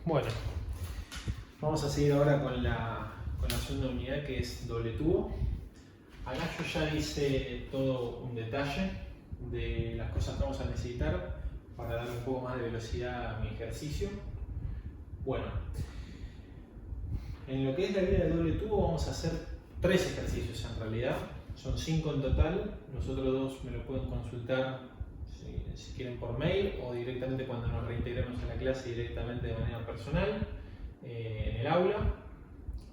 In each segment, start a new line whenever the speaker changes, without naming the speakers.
Bueno, vamos a seguir ahora con la segunda unidad, que es doble tubo. Acá yo ya hice todo un detalle de las cosas que vamos a necesitar para darle un poco más de velocidad a mi ejercicio. Bueno, en lo que es la guía de doble tubo vamos a hacer 3 ejercicios en realidad. Son 5 en total. Los otros 2 me lo pueden consultar si quieren por mail o directamente cuando nos reintegremos a la clase directamente de manera personal en el aula.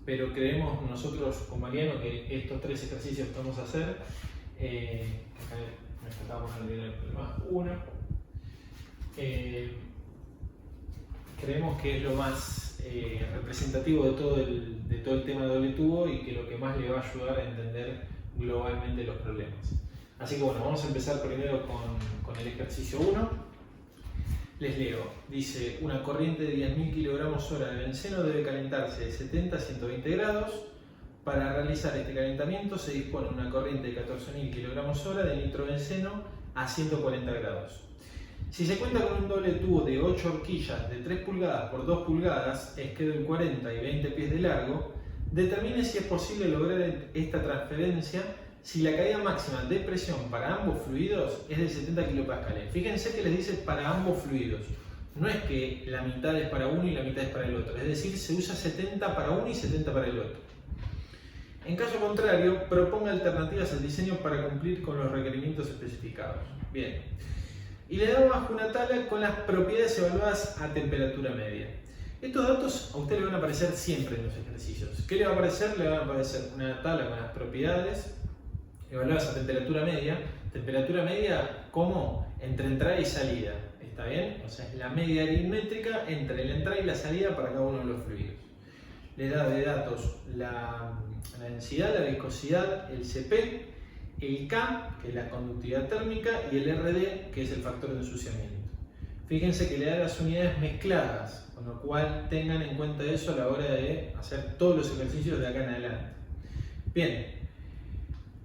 Pero creemos nosotros con Mariano que estos 3 ejercicios que vamos a hacer, acá me faltaba ponerle el más 1, creemos que es lo más representativo de todo el tema de doble tubo y que lo que más le va a ayudar a entender globalmente los problemas. Así que bueno, vamos a empezar primero con el ejercicio 1. Les leo. Dice: una corriente de 10.000 kg/h de benceno debe calentarse de 70 a 120 grados. Para realizar este calentamiento se dispone una corriente de 14.000 kg/h de nitrobenceno a 140 grados. Si se cuenta con un doble tubo de 8 horquillas de 3 pulgadas por 2 pulgadas, esquedo en 40 y 20 pies de largo, determine si es posible lograr esta transferencia si la caída máxima de presión para ambos fluidos es de 70 kPa. Fíjense que les dice para ambos fluidos. No es que la mitad es para uno y la mitad es para el otro. Es decir, se usa 70 para uno y 70 para el otro. En caso contrario, proponga alternativas al diseño para cumplir con los requerimientos especificados. Bien. Y le damos bajo una tabla con las propiedades evaluadas a temperatura media. Estos datos a ustedes le van a aparecer siempre en los ejercicios. ¿Qué le va a aparecer? Le va a aparecer una tabla con las propiedades evaluadas a temperatura media. Temperatura media como entre entrada y salida. ¿Está bien? O sea, es la media aritmétrica entre la entrada y la salida para cada uno de los fluidos. Le da de datos la densidad, la viscosidad, el Cp, el K, que es la conductividad térmica, y el RD, que es el factor de ensuciamiento. Fíjense que le da las unidades mezcladas, con lo cual tengan en cuenta eso a la hora de hacer todos los ejercicios de acá en adelante. Bien.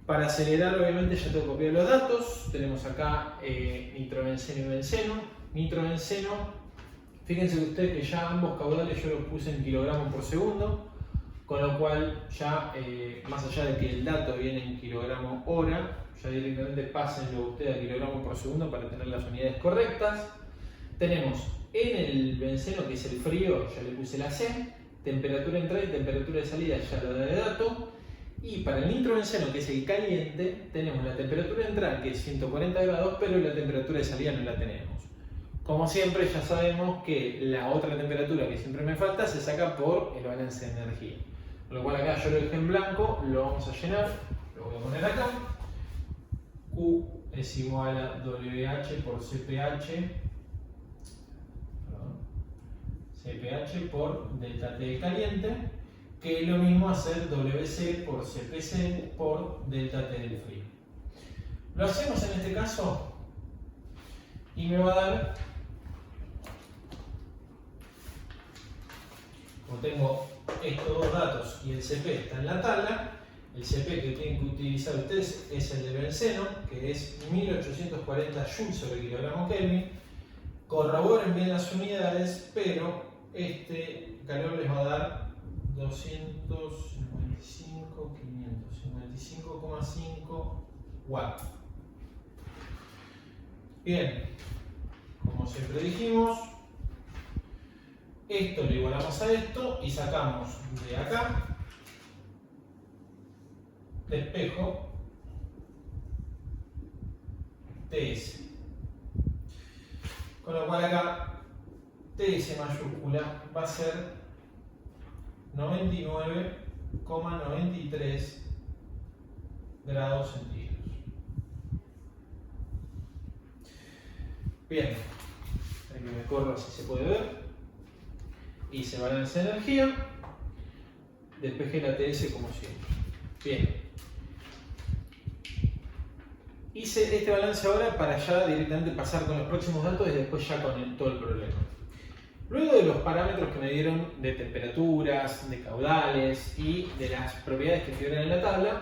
Para acelerar, obviamente, ya tengo copiado los datos. Tenemos acá nitrobenceno y benceno. Nitrobenceno, fíjense ustedes que ya ambos caudales yo los puse en kilogramos por segundo, con lo cual ya, más allá de que el dato viene en kilogramo hora, ya directamente pásenlo ustedes a kilogramos por segundo para tener las unidades correctas. Tenemos en el benceno, que es el frío, ya le puse la C, temperatura de entrada y temperatura de salida, ya lo da de dato. Y para el nitrobenceno, que es el caliente, tenemos la temperatura de entrada, que es 140 grados, pero la temperatura de salida no la tenemos. Como siempre, ya sabemos que la otra temperatura que siempre me falta se saca por el balance de energía. Con lo cual acá yo lo dejé en blanco, lo vamos a llenar, lo voy a poner acá. Q es igual a WH por CPH por delta T caliente, que es lo mismo hacer WC por CPC por delta T del frío. Lo hacemos en este caso y me va a dar, como tengo estos dos datos y el Cp está en la tabla, el Cp que tienen que utilizar ustedes es el de benceno, que es 1840 joules sobre kilogramo Kelvin. Corroboren bien las unidades, pero este calor les va a dar 555,5 watts. Bien, como siempre dijimos, esto lo igualamos a esto y sacamos de acá despejo TS. Con lo cual acá TS mayúscula va a ser 99,93 grados centígrados. Bien, aquí me corro así se puede ver. Hice balance de energía, despejé la TS como siempre. Bien. Hice este balance ahora para ya directamente pasar con los próximos datos y después ya con todo el problema. Luego de los parámetros que me dieron de temperaturas, de caudales y de las propiedades que figuran en la tabla,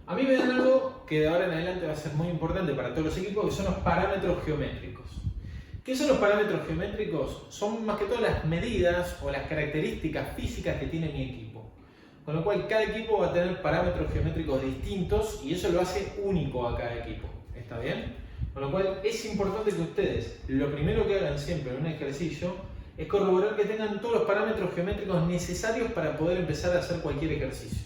a mí me dan algo que de ahora en adelante va a ser muy importante para todos los equipos, que son los parámetros geométricos. ¿Qué son los parámetros geométricos? Son más que todo las medidas o las características físicas que tiene mi equipo. Con lo cual cada equipo va a tener parámetros geométricos distintos y eso lo hace único a cada equipo. ¿Está bien? Con lo cual es importante que ustedes, lo primero que hagan siempre en un ejercicio es corroborar que tengan todos los parámetros geométricos necesarios para poder empezar a hacer cualquier ejercicio.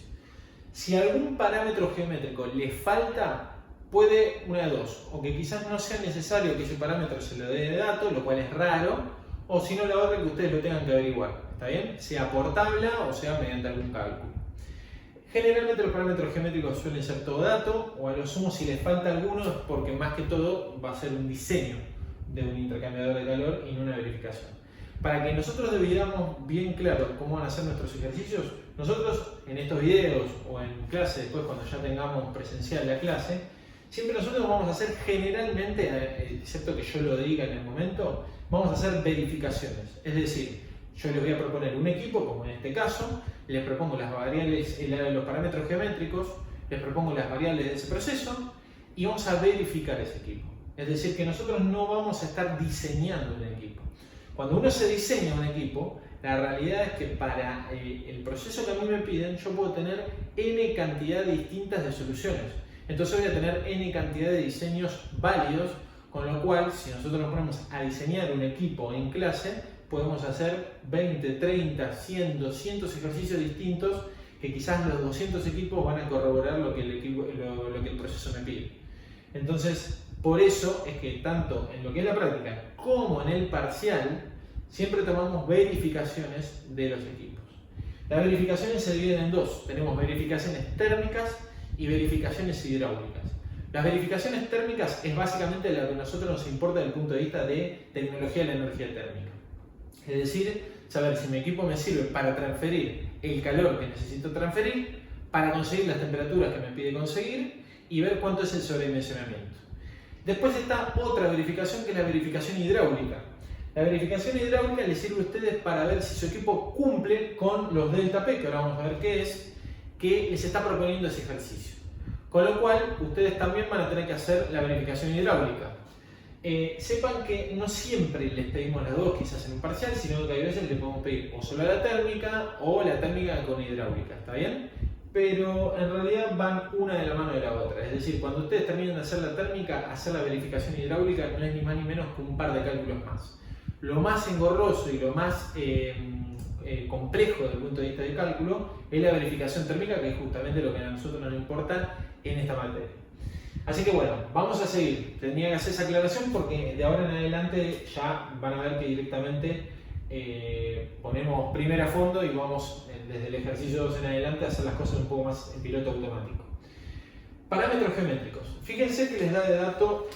Si algún parámetro geométrico les falta, puede una de dos, o que quizás no sea necesario que ese parámetro se lo dé de dato, lo cual es raro, o si no, la otra que ustedes lo tengan que averiguar, ¿está bien? Sea por tabla o sea mediante algún cálculo. Generalmente los parámetros geométricos suelen ser todo dato, o a lo sumo si les falta alguno es porque más que todo va a ser un diseño de un intercambiador de calor y no una verificación. Para que nosotros debiéramos bien claro cómo van a ser nuestros ejercicios, nosotros en estos videos o en clase, después cuando ya tengamos presencial la clase, siempre nosotros vamos a hacer generalmente, excepto que yo lo diga en el momento, vamos a hacer verificaciones. Es decir, yo les voy a proponer un equipo, como en este caso, les propongo las variables, los parámetros geométricos, les propongo las variables de ese proceso y vamos a verificar ese equipo. Es decir, que nosotros no vamos a estar diseñando un equipo. Cuando uno se diseña un equipo, la realidad es que para el proceso que a mí me piden, yo puedo tener n cantidad distintas de soluciones. Entonces voy a tener n cantidad de diseños válidos, con lo cual, si nosotros nos ponemos a diseñar un equipo en clase, podemos hacer 20, 30, 100, 200 ejercicios distintos que quizás los 200 equipos van a corroborar lo que el proceso me pide. Entonces, por eso es que tanto en lo que es la práctica como en el parcial, siempre tomamos verificaciones de los equipos. Las verificaciones se dividen en dos. Tenemos verificaciones térmicas y verificaciones hidráulicas. Las verificaciones térmicas es básicamente lo que a nosotros nos importa desde el punto de vista de tecnología de la energía térmica. Es decir, saber si mi equipo me sirve para transferir el calor que necesito transferir, para conseguir las temperaturas que me pide conseguir y ver cuánto es el sobredimensionamiento. Después está otra verificación que es la verificación hidráulica. La verificación hidráulica les sirve a ustedes para ver si su equipo cumple con los delta P, que ahora vamos a ver qué es, que les está proponiendo ese ejercicio. Con lo cual, ustedes también van a tener que hacer la verificación hidráulica. Sepan que no siempre les pedimos las dos, quizás en un parcial, sino que hay veces les podemos pedir o solo la térmica o la térmica con hidráulica, ¿está bien? Pero en realidad van una de la mano de la otra. Es decir, cuando ustedes terminen de hacer la térmica, hacer la verificación hidráulica no es ni más ni menos que un par de cálculos más. Lo más engorroso y lo más complejo desde el punto de vista del cálculo es la verificación térmica, que es justamente lo que a nosotros nos importa en esta materia. Así que bueno, vamos a seguir. Tendría que hacer esa aclaración porque de ahora en adelante ya van a ver que directamente ponemos primero a fondo y vamos desde el ejercicio 2 en adelante a hacer las cosas un poco más en piloto automático. Parámetros geométricos. Fíjense que les da de dato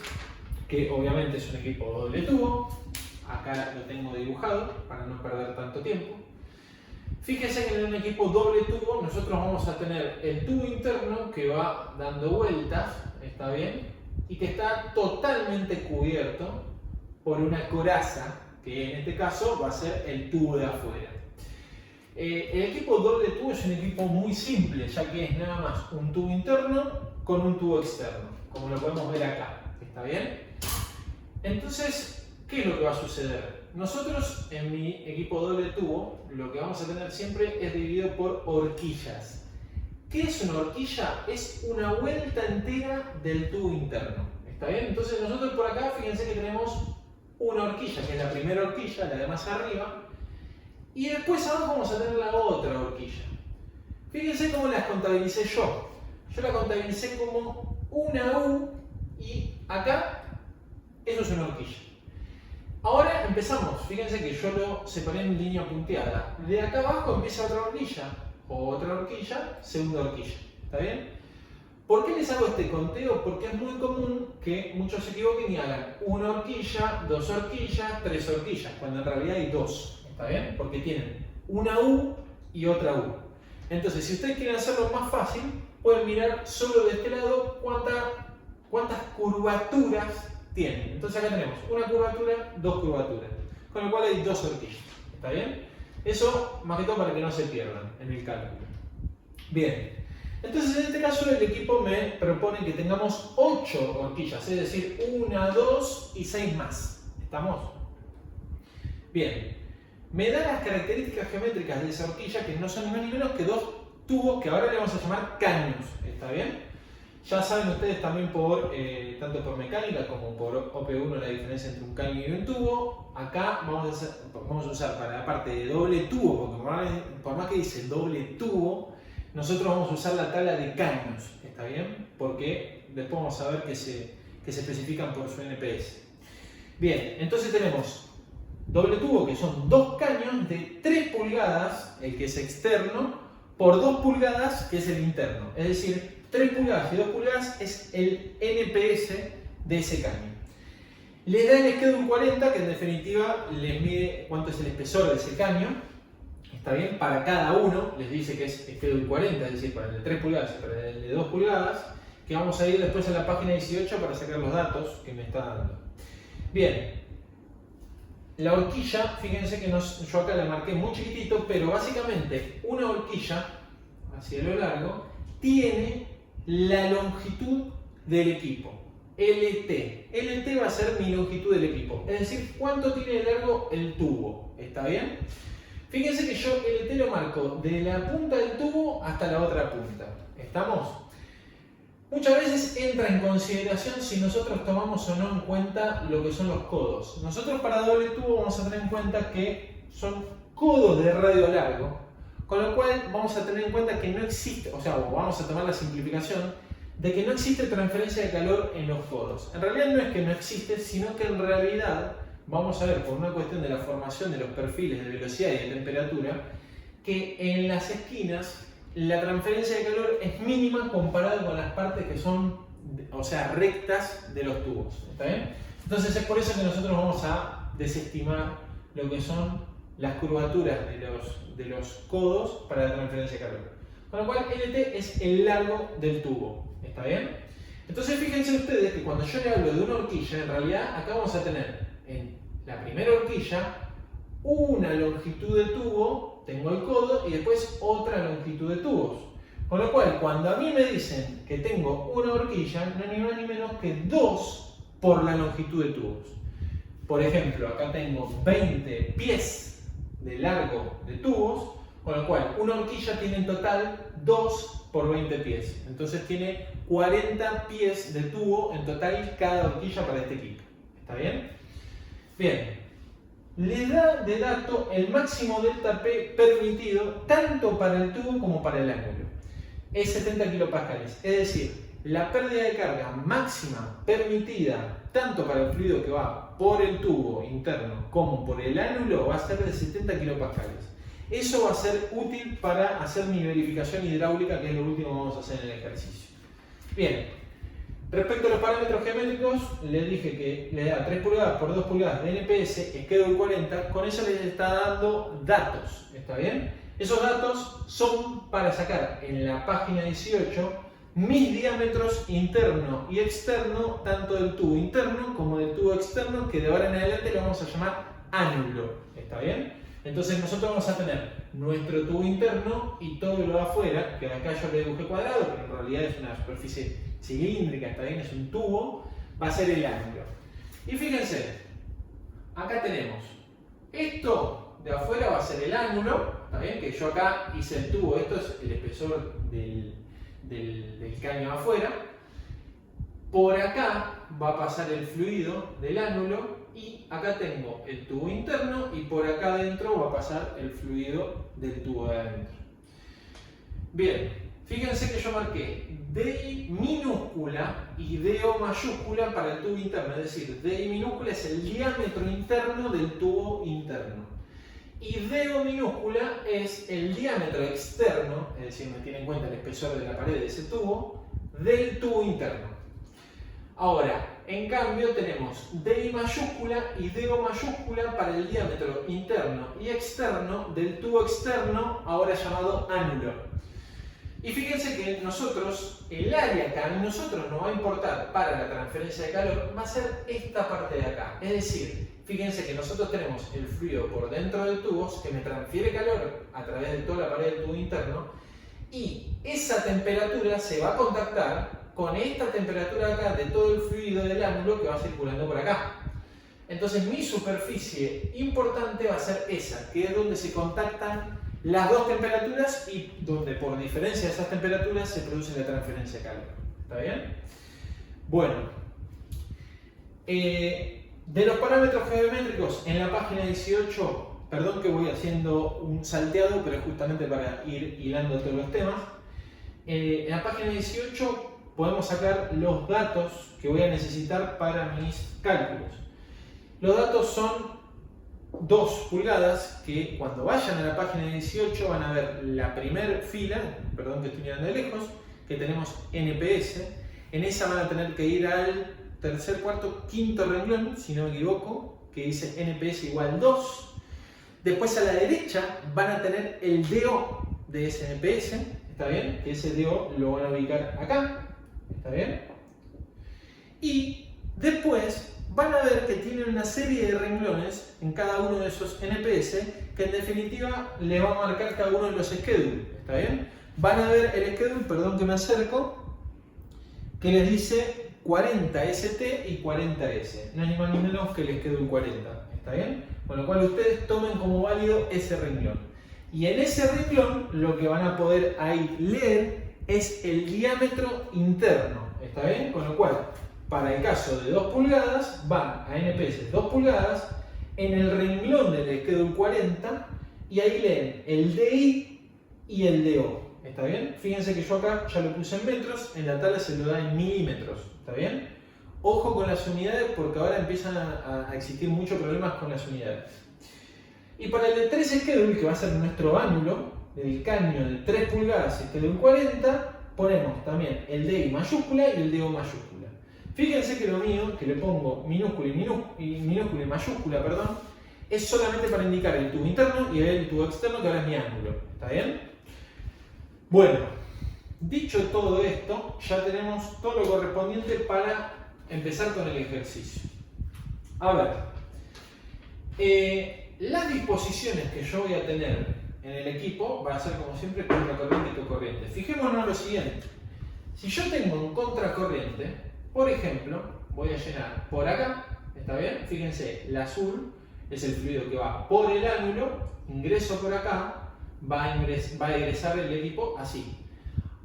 que obviamente es un equipo doble tubo. Acá lo tengo dibujado para no perder tanto tiempo. Fíjense que en un equipo doble tubo nosotros vamos a tener el tubo interno que va dando vueltas, ¿está bien? Y que está totalmente cubierto por una coraza, que en este caso va a ser el tubo de afuera. El equipo doble tubo es un equipo muy simple, ya que es nada más un tubo interno con un tubo externo, como lo podemos ver acá, ¿está bien? Entonces, ¿qué es lo que va a suceder? Nosotros en mi equipo doble tubo lo que vamos a tener siempre es dividido por horquillas. ¿Qué es una horquilla? Es una vuelta entera del tubo interno, ¿está bien? Entonces nosotros por acá, fíjense que tenemos una horquilla, que es la primera horquilla, la de más arriba, y después abajo vamos a tener la otra horquilla. Fíjense cómo las contabilicé yo. Yo la contabilicé como una U y acá eso es una horquilla. Ahora empezamos, fíjense que yo lo separé en línea punteada. De acá abajo empieza otra horquilla, segunda horquilla. ¿Está bien? ¿Por qué les hago este conteo? Porque es muy común que muchos se equivoquen y hagan una horquilla, dos horquillas, tres horquillas, cuando en realidad hay dos. ¿Está bien? Porque tienen una U y otra U. Entonces, si ustedes quieren hacerlo más fácil, pueden mirar solo de este lado cuántas curvaturas tienen. Entonces acá tenemos una curvatura, dos curvaturas, con lo cual hay dos horquillas. ¿Está bien? Eso más que todo para que no se pierdan en el cálculo. Bien, entonces en este caso el equipo me propone que tengamos 8 horquillas, es decir, 1, 2 y 6 más. ¿Estamos? Bien. Me da las características geométricas de esa horquilla, que no son ni más ni menos que dos tubos que ahora le vamos a llamar caños. ¿Está bien? Ya saben ustedes también tanto por mecánica como por OP1 la diferencia entre un caño y un tubo. Acá vamos a usar para la parte de doble tubo, porque por más que dice doble tubo, nosotros vamos a usar la tabla de caños. ¿Está bien? Porque después vamos a ver que se especifican por su NPS. Bien, entonces tenemos doble tubo, que son dos caños de 3 pulgadas, el que es externo, por 2 pulgadas, que es el interno. Es decir, 3 pulgadas y 2 pulgadas es el NPS de ese caño. Les da el Schedule 40, que en definitiva les mide cuánto es el espesor de ese caño. Está bien, para cada uno les dice que es Schedule 40, es decir, para el de 3 pulgadas y para el de 2 pulgadas, que vamos a ir después a la página 18 para sacar los datos que me está dando. Bien. La horquilla, fíjense que yo acá la marqué muy chiquitito, pero básicamente una horquilla, hacia lo largo, tiene la longitud del equipo, LT. LT va a ser mi longitud del equipo, es decir, cuánto tiene de largo el tubo. ¿Está bien? Fíjense que yo LT lo marco de la punta del tubo hasta la otra punta. ¿Estamos? Muchas veces entra en consideración si nosotros tomamos o no en cuenta lo que son los codos. Nosotros para doble tubo vamos a tener en cuenta que son codos de radio largo, con lo cual vamos a tener en cuenta que no existe, o sea, vamos a tomar la simplificación de que no existe transferencia de calor en los codos. En realidad no es que no existe, sino que en realidad vamos a ver por una cuestión de la formación de los perfiles de velocidad y de temperatura que en las esquinas la transferencia de calor es mínima comparada con las partes que son, o sea, rectas de los tubos. ¿Está bien? Entonces es por eso que nosotros vamos a desestimar lo que son las curvaturas de los codos para la transferencia de calor. Con lo cual LT es el largo del tubo. ¿Está bien? Entonces fíjense ustedes que cuando yo le hablo de una horquilla, en realidad acá vamos a tener en la primera horquilla una longitud de tubo, tengo el codo, y después otra longitud de tubos. Con lo cual, cuando a mí me dicen que tengo una horquilla, no es ni más ni menos que 2 por la longitud de tubos. Por ejemplo, acá tengo 20 pies de largo de tubos, con lo cual una horquilla tiene en total 2 por 20 pies. Entonces tiene 40 pies de tubo en total cada horquilla para este equipo. ¿Está bien? Bien. Le da de dato el máximo delta P permitido tanto para el tubo como para el ángulo. Es 70 kilopascales, es decir, la pérdida de carga máxima permitida tanto para el fluido que va por el tubo interno como por el ángulo va a ser de 70 kilopascales. Eso va a ser útil para hacer mi verificación hidráulica, que es lo último que vamos a hacer en el ejercicio. Bien. Respecto a los parámetros geométricos, les dije que le da 3 pulgadas por 2 pulgadas de NPS, Schedule 40, con eso les está dando datos, ¿está bien? Esos datos son para sacar en la página 18 mis diámetros interno y externo, tanto del tubo interno como del tubo externo, que de ahora en adelante lo vamos a llamar ánulo, ¿está bien? Entonces nosotros vamos a tener nuestro tubo interno y todo lo de afuera, que acá yo le dibujé cuadrado, pero en realidad es una superficie cilíndrica, está bien, es un tubo, va a ser el ángulo. Y fíjense, acá tenemos esto de afuera va a ser el ángulo, está bien, que yo acá hice el tubo, esto es el espesor del caño de afuera. Por acá va a pasar el fluido del ángulo y acá tengo el tubo interno y por acá adentro va a pasar el fluido del tubo de adentro. Bien, fíjense que yo marqué DI minúscula y DO mayúscula para el tubo interno, es decir, DI minúscula es el diámetro interno del tubo interno y DO minúscula es el diámetro externo, es decir, me tiene en cuenta el espesor de la pared de ese tubo, del tubo interno. Ahora, en cambio tenemos DI mayúscula y DO mayúscula para el diámetro interno y externo del tubo externo, ahora llamado ánulo. Y fíjense que nosotros, el área que a nosotros nos va a importar para la transferencia de calor va a ser esta parte de acá. Es decir, fíjense que nosotros tenemos el fluido por dentro del tubo que me transfiere calor a través de toda la pared del tubo interno y esa temperatura se va a contactar con esta temperatura acá de todo el fluido del ángulo que va circulando por acá. Entonces mi superficie importante va a ser esa, que es donde se contactan las dos temperaturas y donde por diferencia de esas temperaturas se produce la transferencia de calor. ¿Está bien? Bueno, de los parámetros geométricos en la página 18, perdón que voy haciendo un salteado, pero es justamente para ir hilando todos los temas. En la página 18 podemos sacar los datos que voy a necesitar para mis cálculos. Los datos son 2 pulgadas, que cuando vayan a la página 18 van a ver la primera fila, perdón que estoy mirando de lejos, que tenemos NPS. En esa van a tener que ir al tercer, cuarto, quinto renglón, si no me equivoco, que dice NPS igual 2. Después a la derecha van a tener el DO de ese NPS, ¿está bien? Que ese DO lo van a ubicar acá, ¿está bien? Y después van a ver que tienen una serie de renglones en cada uno de esos NPS que en definitiva le va a marcar cada uno de los schedules, ¿está bien? Van a ver el schedule, perdón que me acerco, que les dice 40ST y 40S. No es ni más ni menos que el schedule 40, ¿está bien? Con lo cual ustedes tomen como válido ese renglón. Y en ese renglón lo que van a poder ahí leer es el diámetro interno, ¿está bien? Con lo cual, para el caso de 2 pulgadas, van a NPS 2 pulgadas en el renglón del schedule 40 y ahí leen el DI y el DO. ¿Está bien? Fíjense que yo acá ya lo puse en metros, en la tabla se lo da en milímetros. ¿Está bien? Ojo con las unidades porque ahora empiezan a existir muchos problemas con las unidades. Y para el de 3 schedule, que va a ser nuestro ángulo, del caño de 3 pulgadas schedule 40, ponemos también el DI mayúscula y el DO mayúscula. Fíjense que lo mío, que le pongo minúscula y mayúscula, perdón, es solamente para indicar el tubo interno y el tubo externo, que ahora es mi ángulo. ¿Está bien? Bueno, dicho todo esto, ya tenemos todo lo correspondiente para empezar con el ejercicio. A ver, las disposiciones que yo voy a tener en el equipo va a ser como siempre contracorriente y cocorriente. Fijémonos lo siguiente: si yo tengo un contracorriente, por ejemplo, voy a llenar por acá, ¿está bien? Fíjense, el azul es el fluido que va por el ángulo, ingreso por acá, va a egresar el equipo así.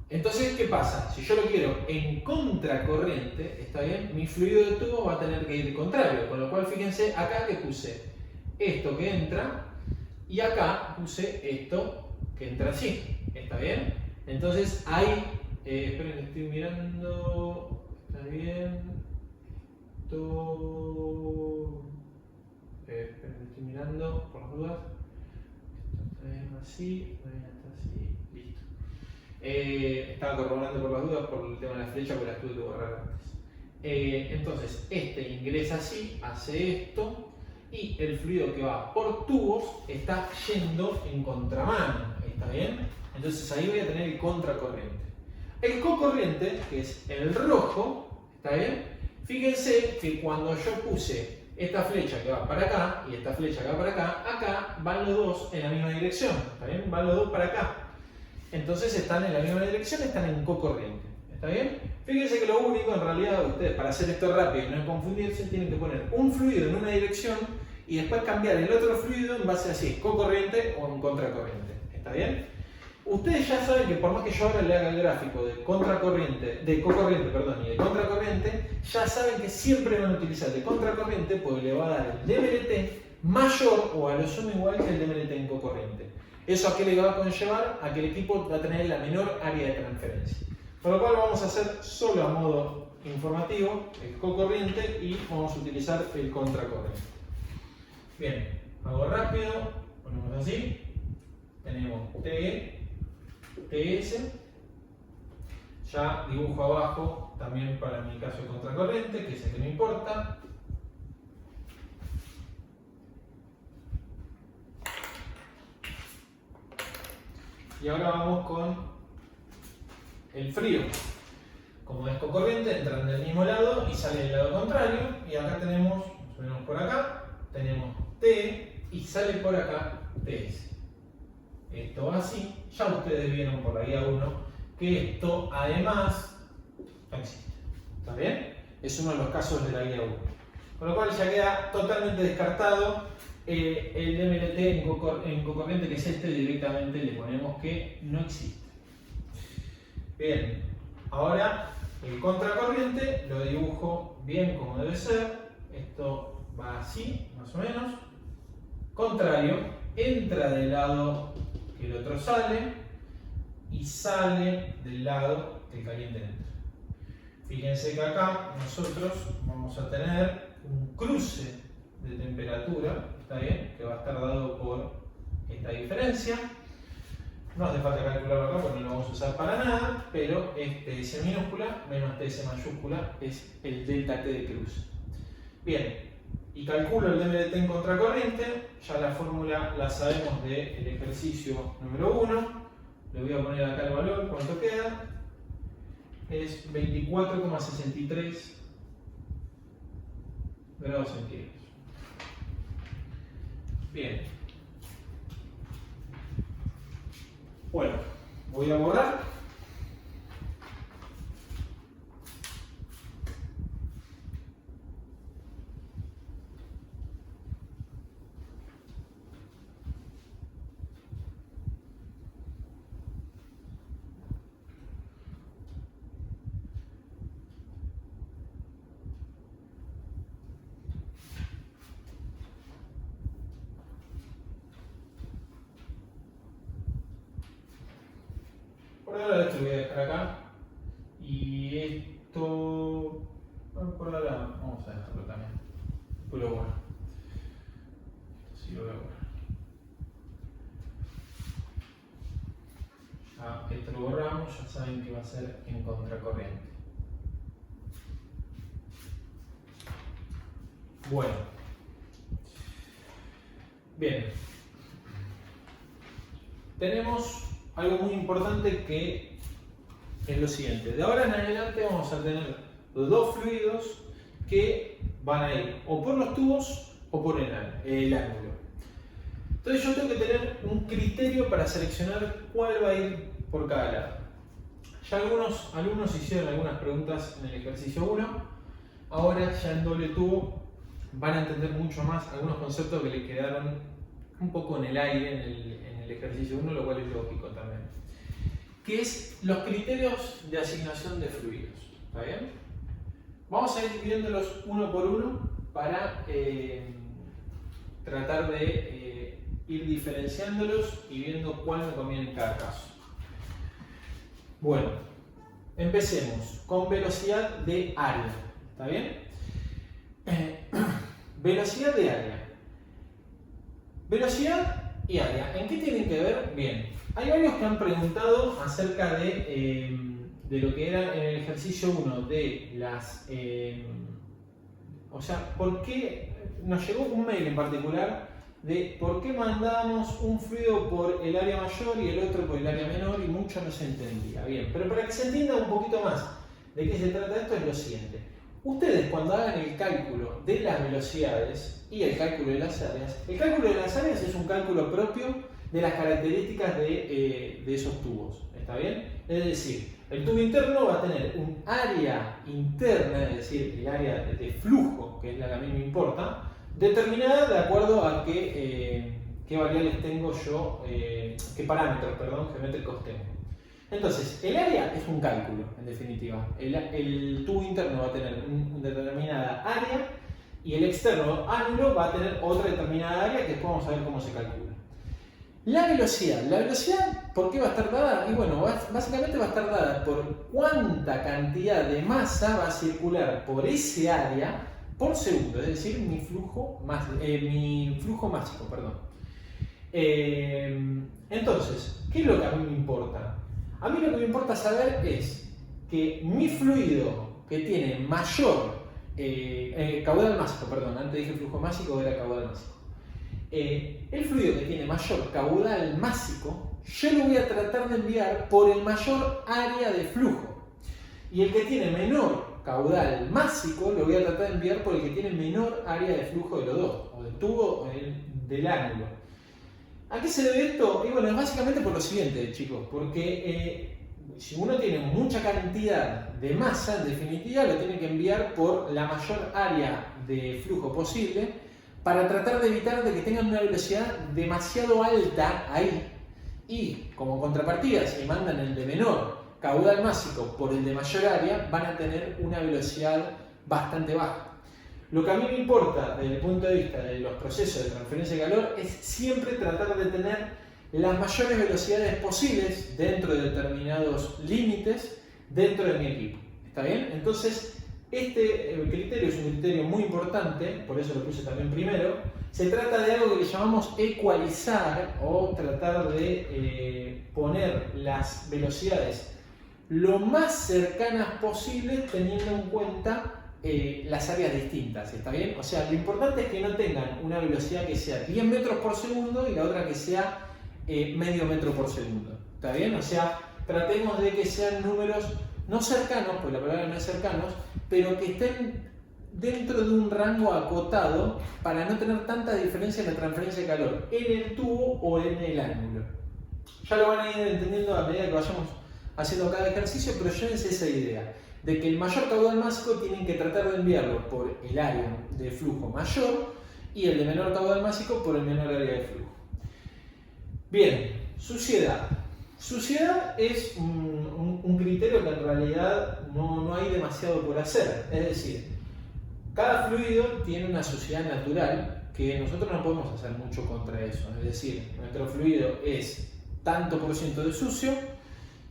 Entonces, ¿qué pasa? Si yo lo quiero en contracorriente, ¿está bien? Mi fluido de tubo va a tener que ir contrario, con lo cual fíjense acá que puse esto que entra y acá puse esto que entra así, ¿está bien? Entonces ahí, esperen que estoy mirando, ¿está bien? Esperen que estoy mirando por las dudas. Así, así, listo. Estaba corroborando por las dudas por el tema de la flecha, porque las tuve que borrar antes. Entonces, este ingresa así, hace esto, y el fluido que va por tubos está yendo en contramano, ¿está bien? Entonces ahí voy a tener el contracorriente. El cocorriente, que es el rojo, ¿está bien? Fíjense que cuando yo puse esta flecha que va para acá y esta flecha que va para acá van los dos en la misma dirección, ¿está bien? Van los dos para acá. Entonces están en la misma dirección, están en cocorriente, ¿está bien? Fíjense que lo único, en realidad, ustedes para hacer esto rápido y no confundirse, tienen que poner un fluido en una dirección y después cambiar el otro fluido en base a si es cocorriente o en contracorriente, ¿está bien? Ustedes ya saben que por más que yo ahora le haga el gráfico de cocorriente, y de contracorriente, ya saben que siempre van a utilizar de contracorriente porque le va a dar el DMLT mayor o a lo sumo igual que el DMLT en cocorriente. ¿Eso a qué le va a conllevar? A que el equipo va a tener la menor área de transferencia. Por lo cual vamos a hacer solo a modo informativo el cocorriente y vamos a utilizar el contracorriente. Bien, hago rápido, ponemos así, tenemos TE, TS, ya dibujo abajo también para mi caso de contracorriente, que es el que me importa. Y ahora vamos con el frío. Como es cocorriente, entran del mismo lado y sale del lado contrario. Y acá tenemos, más o menos por acá, tenemos T y sale por acá TS. Esto va así. Ya ustedes vieron por la guía 1 que esto además no existe. ¿Está bien? Es uno de los casos de la guía 1. Con lo cual ya queda totalmente descartado el MLT en cocorriente, que es este, directamente le ponemos que no existe. Bien, ahora el contracorriente lo dibujo bien como debe ser. Esto va así, más o menos. Contrario, entra del lado que el otro sale y sale del lado que el caliente entra. Fíjense que acá nosotros vamos a tener un cruce de temperatura, ¿está bien? Que va a estar dado por esta diferencia. No hace falta calcularlo acá porque no lo vamos a usar para nada, pero este S minúscula menos TS mayúscula es el delta T de cruce. Bien, y calculo el DMDT en contracorriente, ya la fórmula la sabemos del ejercicio número 1. Le voy a poner acá el valor, ¿cuánto queda? Es 24,63 grados centígrados. Bien. Bueno, voy a borrar. Por ahora esto lo voy a dejar acá. Y esto, bueno, por ahora vamos a dejarlo también. Pero bueno, esto sí lo voy a borrar. Ya esto lo borramos, ya saben que va a ser en contracorriente. Bueno, bien, tenemos algo muy importante que es lo siguiente. De ahora en adelante vamos a tener dos fluidos que van a ir o por los tubos o por el ángulo. Entonces yo tengo que tener un criterio para seleccionar cuál va a ir por cada lado. Ya algunos alumnos hicieron algunas preguntas en el ejercicio 1. Ahora ya en doble tubo van a entender mucho más algunos conceptos que le quedaron un poco en el aire en el ejercicio 1, lo cual es lógico también. Que es los criterios de asignación de fluidos. ¿Está bien? Vamos a ir viéndolos uno por uno para tratar de ir diferenciándolos y viendo cuál me conviene en cada caso. Bueno, empecemos con velocidad de área. ¿Está bien? Velocidad de área. Velocidad y área. ¿En qué tienen que ver? Bien. Hay varios que han preguntado acerca de lo que era en el ejercicio 1 de las... o sea, ¿por qué nos llegó un mail en particular de por qué mandábamos un fluido por el área mayor y el otro por el área menor y mucho no se entendía? Bien, pero para que se entienda un poquito más de qué se trata esto es lo siguiente. Ustedes cuando hagan el cálculo de las velocidades y el cálculo de las áreas, el cálculo de las áreas es un cálculo propio de las características de esos tubos, ¿está bien? Es decir, el tubo interno va a tener un área interna, es decir, el área de flujo, que es la que a mí me importa, determinada de acuerdo a qué variables tengo yo, qué parámetros, perdón, geométricos tengo. Entonces, el área es un cálculo, en definitiva. El tubo interno va a tener una determinada área y el externo ángulo va a tener otra determinada área que después vamos a ver cómo se calcula. La velocidad, ¿por qué va a estar dada? Y bueno, básicamente va a estar dada por cuánta cantidad de masa va a circular por ese área por segundo, es decir, mi flujo másico, perdón. Entonces, ¿qué es lo que a mí me importa? A mí lo que me importa saber es que mi fluido que tiene mayor caudal másico, perdón, antes dije flujo másico, era caudal másico. El fluido que tiene mayor caudal másico, yo lo voy a tratar de enviar por el mayor área de flujo. Y el que tiene menor caudal másico, lo voy a tratar de enviar por el que tiene menor área de flujo de los dos, o del tubo o del ángulo. ¿A qué se debe esto? Y bueno, es básicamente por lo siguiente, chicos, porque si uno tiene mucha cantidad de masa, en definitiva lo tiene que enviar por la mayor área de flujo posible para tratar de evitar de que tengan una velocidad demasiado alta ahí. Y como contrapartida, si mandan el de menor caudal másico por el de mayor área, van a tener una velocidad bastante baja. Lo que a mí me importa desde el punto de vista de los procesos de transferencia de calor es siempre tratar de tener las mayores velocidades posibles dentro de determinados límites dentro de mi equipo. ¿Está bien? Entonces, este criterio es un criterio muy importante, por eso lo puse también primero. Se trata de algo que le llamamos ecualizar o tratar de poner las velocidades lo más cercanas posibles teniendo en cuenta las áreas distintas, ¿está bien? O sea, lo importante es que no tengan una velocidad que sea 10 metros por segundo y la otra que sea medio metro por segundo, ¿está bien? O sea, tratemos de que sean números no cercanos, pues la palabra no es cercanos, pero que estén dentro de un rango acotado para no tener tanta diferencia en la transferencia de calor en el tubo o en el ángulo. Ya lo van a ir entendiendo a medida que vayamos haciendo cada ejercicio, pero llévense esa idea de que el mayor caudal másico tienen que tratar de enviarlo por el área de flujo mayor y el de menor caudal másico por el menor área de flujo. Bien, suciedad. Suciedad es un criterio que en realidad no hay demasiado por hacer. Es decir, cada fluido tiene una suciedad natural que nosotros no podemos hacer mucho contra eso. Es decir, nuestro fluido es tanto por ciento de sucio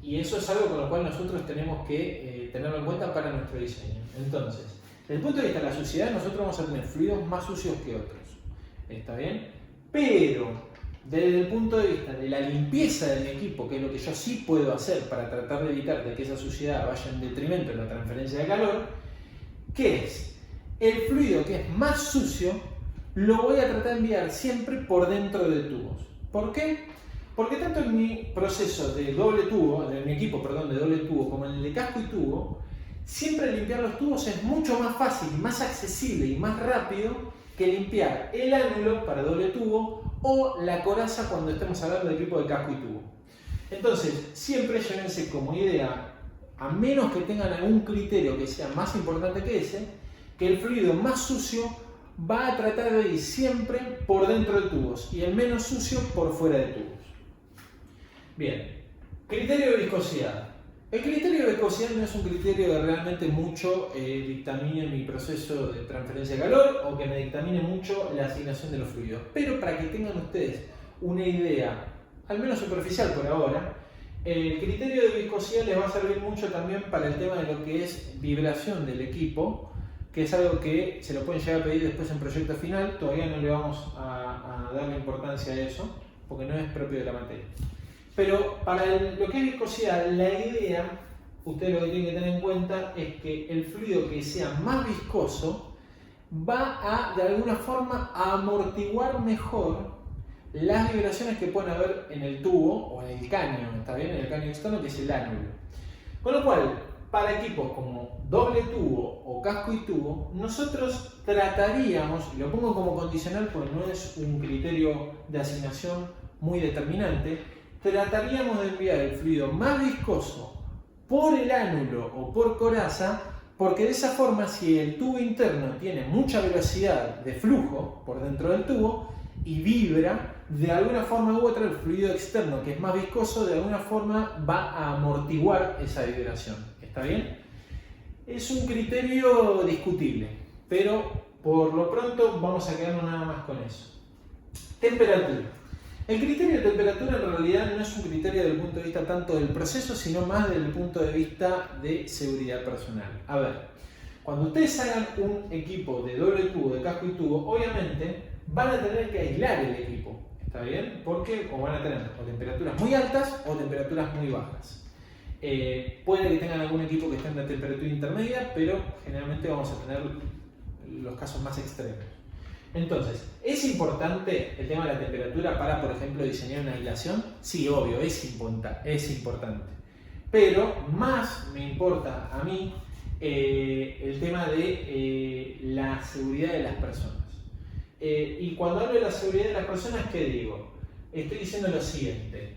y eso es algo con lo cual nosotros tenemos que tenerlo en cuenta para nuestro diseño. Entonces, desde el punto de vista de la suciedad, nosotros vamos a tener fluidos más sucios que otros. ¿Está bien? Pero desde el punto de vista de la limpieza del equipo, que es lo que yo sí puedo hacer para tratar de evitar de que esa suciedad vaya en detrimento de la transferencia de calor, ¿qué es? El fluido que es más sucio lo voy a tratar de enviar siempre por dentro de tubos. ¿Por qué? Porque tanto en mi proceso de doble tubo, en mi equipo, perdón, de doble tubo, como en el de casco y tubo, siempre limpiar los tubos es mucho más fácil, más accesible y más rápido que limpiar el ánulo para doble tubo o la coraza cuando estemos hablando de equipo de casco y tubo. Entonces, siempre llévense como idea, a menos que tengan algún criterio que sea más importante que ese, que el fluido más sucio va a tratar de ir siempre por dentro de tubos y el menos sucio por fuera de tubos. Bien, criterio de viscosidad. El criterio de viscosidad no es un criterio que realmente mucho dictamine mi proceso de transferencia de calor o que me dictamine mucho la asignación de los fluidos. Pero para que tengan ustedes una idea, al menos superficial por ahora, el criterio de viscosidad les va a servir mucho también para el tema de lo que es vibración del equipo, que es algo que se lo pueden llegar a pedir después en proyecto final. Todavía no le vamos a dar la importancia a eso, porque no es propio de la materia. Pero para lo que es viscosidad, la idea, ustedes lo que tienen que tener en cuenta es que el fluido que sea más viscoso va a, de alguna forma, a amortiguar mejor las vibraciones que pueden haber en el tubo o en el caño, ¿está bien? En el caño externo, que es el ángulo. Con lo cual, para equipos como doble tubo o casco y tubo, nosotros trataríamos, y lo pongo como condicional porque no es un criterio de asignación muy determinante, trataríamos de enviar el fluido más viscoso por el ánulo o por coraza, porque de esa forma, si el tubo interno tiene mucha velocidad de flujo por dentro del tubo y vibra, de alguna forma u otra el fluido externo, que es más viscoso, de alguna forma va a amortiguar esa vibración. ¿Está bien? Es un criterio discutible, pero por lo pronto vamos a quedarnos nada más con eso. Temperatura. El criterio de temperatura en realidad no es un criterio desde el punto de vista tanto del proceso, sino más desde el punto de vista de seguridad personal. A ver, cuando ustedes hagan un equipo de doble tubo, de casco y tubo, obviamente van a tener que aislar el equipo, ¿está bien? Porque o van a tener o temperaturas muy altas o temperaturas muy bajas. Puede que tengan algún equipo que esté en la temperatura intermedia, pero generalmente vamos a tener los casos más extremos. Entonces, ¿es importante el tema de la temperatura para, por ejemplo, diseñar una aislación? Sí, obvio, es importante. Pero más me importa a mí el tema de la seguridad de las personas. Y cuando hablo de la seguridad de las personas, ¿qué digo? Estoy diciendo lo siguiente.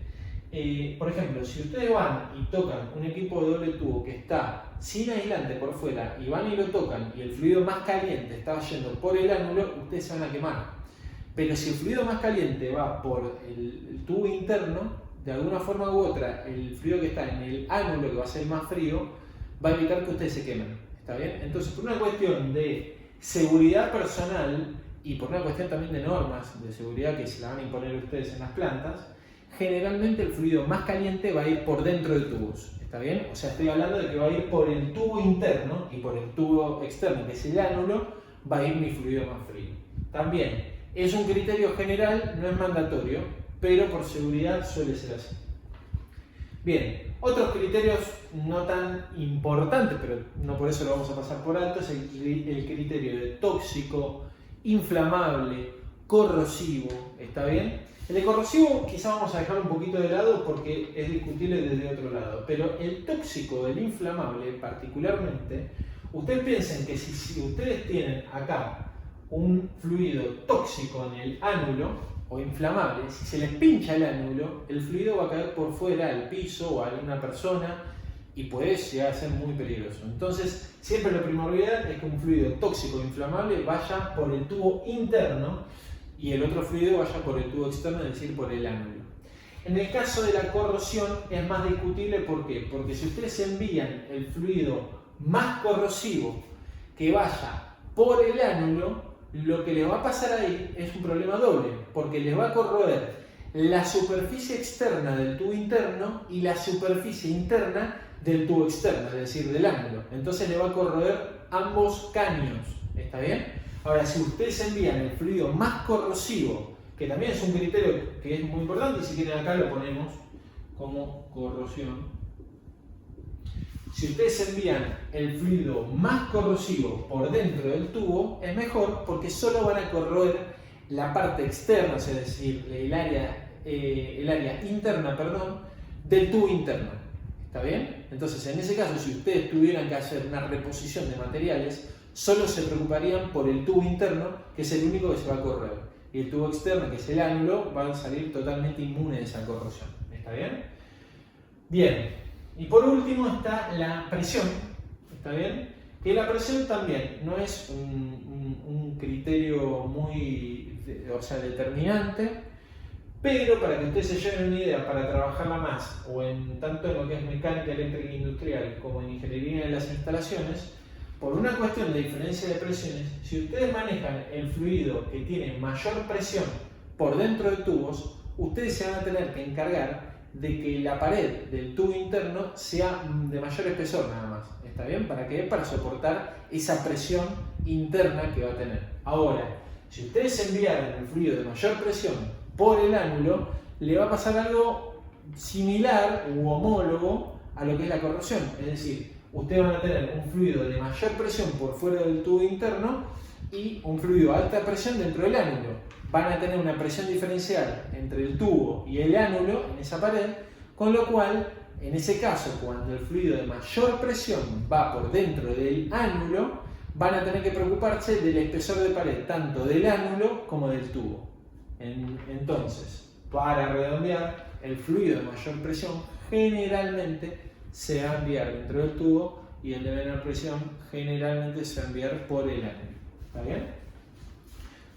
por ejemplo, si ustedes van y tocan un equipo de doble tubo que está sin aislante por fuera y van y lo tocan y el fluido más caliente está yendo por el ánulo, ustedes se van a quemar. Pero si el fluido más caliente va por el tubo interno, de alguna forma u otra, el fluido que está en el ánulo, que va a ser más frío, va a evitar que ustedes se quemen. ¿Está bien? Entonces, por una cuestión de seguridad personal y por una cuestión también de normas de seguridad que se la van a imponer ustedes en las plantas, generalmente el fluido más caliente va a ir por dentro de tubos. ¿Está bien? O sea, estoy hablando de que va a ir por el tubo interno y por el tubo externo, que es el ánulo, va a ir mi fluido más frío. También es un criterio general, no es mandatorio, pero por seguridad suele ser así. Bien, otros criterios no tan importantes, pero no por eso lo vamos a pasar por alto, es el criterio de tóxico, inflamable, corrosivo. ¿Está bien? El de corrosivo quizá vamos a dejar un poquito de lado porque es discutible desde otro lado, pero el tóxico, el inflamable particularmente, ustedes piensen que si ustedes tienen acá un fluido tóxico en el ánulo o inflamable, si se les pincha el ánulo, el fluido va a caer por fuera al piso o a alguna persona y puede llegar a ser muy peligroso. Entonces, siempre lo primordial es que un fluido tóxico o inflamable vaya por el tubo interno y el otro fluido vaya por el tubo externo, es decir, por el ánulo. En el caso de la corrosión es más discutible, ¿por qué? Porque si ustedes envían el fluido más corrosivo que vaya por el ánulo, lo que les va a pasar ahí es un problema doble, porque les va a corroer la superficie externa del tubo interno y la superficie interna del tubo externo, es decir, del ánulo. Entonces le va a corroer ambos caños. ¿Está bien? Ahora, si ustedes envían el fluido más corrosivo, que también es un criterio que es muy importante, y si quieren acá lo ponemos como corrosión. Si ustedes envían el fluido más corrosivo por dentro del tubo, es mejor porque solo van a corroer la parte externa, es decir, el área interna, del tubo interno. ¿Está bien? Entonces, en ese caso, si ustedes tuvieran que hacer una reposición de materiales, solo se preocuparían por el tubo interno, que es el único que se va a corroer. Y el tubo externo, que es el ánulo, va a salir totalmente inmune de esa corrosión. ¿Está bien? Bien. Y por último está la presión. ¿Está bien? Que la presión también no es un criterio muy determinante, pero para que ustedes se lleven una idea, para trabajarla más, o tanto en lo que es mecánica eléctrica industrial como en ingeniería de las instalaciones, por una cuestión de diferencia de presiones, si ustedes manejan el fluido que tiene mayor presión por dentro de tubos, ustedes se van a tener que encargar de que la pared del tubo interno sea de mayor espesor nada más. ¿Está bien? ¿Para qué? Para soportar esa presión interna que va a tener. Ahora, si ustedes enviaran el fluido de mayor presión por el ánulo, le va a pasar algo similar u homólogo a lo que es la corrosión. Es decir, ustedes van a tener un fluido de mayor presión por fuera del tubo interno y un fluido de alta presión dentro del ánulo. Van a tener una presión diferencial entre el tubo y el ánulo en esa pared, con lo cual, en ese caso, cuando el fluido de mayor presión va por dentro del ánulo, van a tener que preocuparse del espesor de pared, tanto del ánulo como del tubo. Entonces, para redondear, el fluido de mayor presión generalmente se va a enviar dentro del tubo y el de menor presión generalmente se va a enviar por el ánulo. ¿Está bien?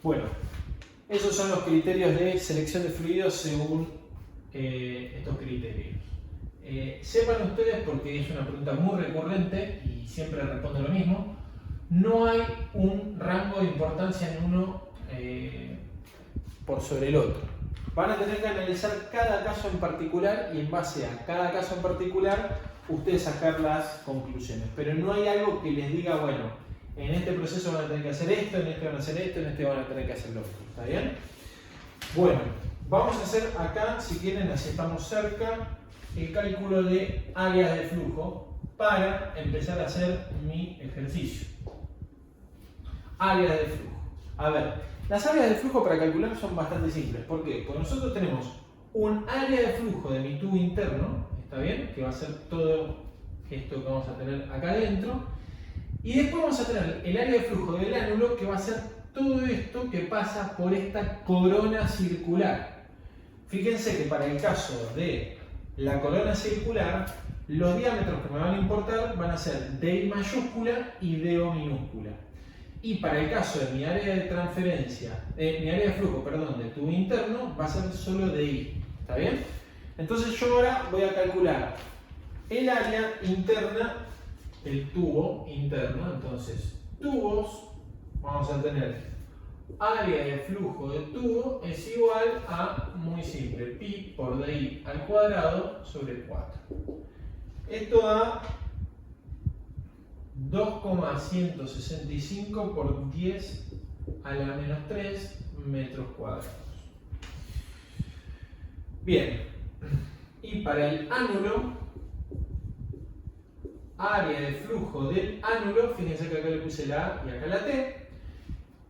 Bueno, esos son los criterios de selección de fluidos según estos criterios. Sepan ustedes, porque es una pregunta muy recurrente y siempre respondo lo mismo, no hay un rango de importancia en uno por sobre el otro. Van a tener que analizar cada caso en particular y en base a cada caso en particular ustedes sacar las conclusiones. Pero no hay algo que les diga, bueno, en este proceso van a tener que hacer esto, en este van a hacer esto, en este van a tener que hacer lo otro. ¿Está bien? Bueno, vamos a hacer acá, si quieren, así estamos cerca, el cálculo de áreas de flujo para empezar a hacer mi ejercicio. Áreas de flujo. A ver, las áreas de flujo para calcular son bastante simples. ¿Por qué? Porque nosotros tenemos un área de flujo de mi tubo interno, ¿está bien? Que va a ser todo esto que vamos a tener acá adentro. Y después vamos a tener el área de flujo del ánulo, que va a ser todo esto que pasa por esta corona circular. Fíjense que para el caso de la corona circular, los diámetros que me van a importar van a ser DI mayúscula y DO minúscula. Y para el caso de mi área de transferencia, mi área de flujo, perdón, del tubo interno, va a ser solo DI. ¿Está bien? Entonces yo ahora voy a calcular el área interna, el tubo interno. Entonces, tubos, vamos a tener área de flujo de tubo es igual a, muy simple, pi por DI al cuadrado sobre 4. Esto da 2,165 por 10 a la menos 3 metros cuadrados. Bien, y para el ánulo, área de flujo del ánulo, fíjense que acá le puse la A y acá la T.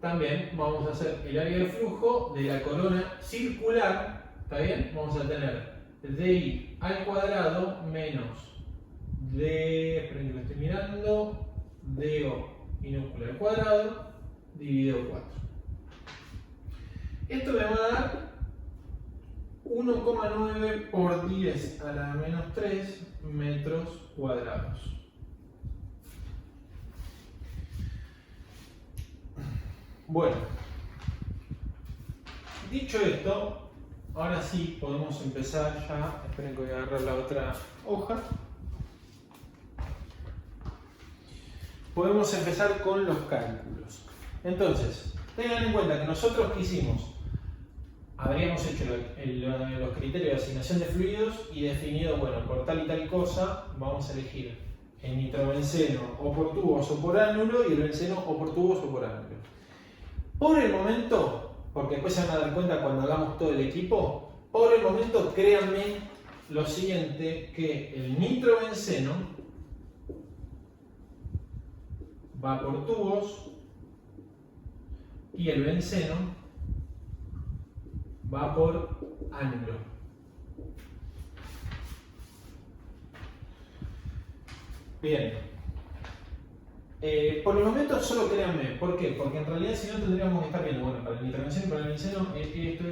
También vamos a hacer el área de flujo de la corona circular, ¿está bien? Vamos a tener DI al cuadrado menos esperen que lo estoy mirando, DO minúscula al cuadrado dividido 4. Esto me va a dar 1,9 por 10 a la menos 3 metros cuadrados. Bueno, dicho esto, ahora sí podemos empezar ya. Esperen que voy a agarrar la otra hoja. Podemos empezar con los cálculos. Entonces, tengan en cuenta que nosotros que hicimos, habríamos hecho los criterios de asignación de fluidos y definido, bueno, por tal y tal cosa, vamos a elegir el nitrobenceno o por tubos o por ánulo y el benceno o por tubos o por ánulo. Por el momento, porque después se van a dar cuenta cuando hagamos todo el equipo, por el momento créanme lo siguiente, que el nitrobenceno va por tubos y el benceno va por ánulo. Bien. Por el momento solo créanme. ¿Por qué? Porque en realidad si no tendríamos que estar viendo, bueno, para el nitrobenceno y para el benceno, esto.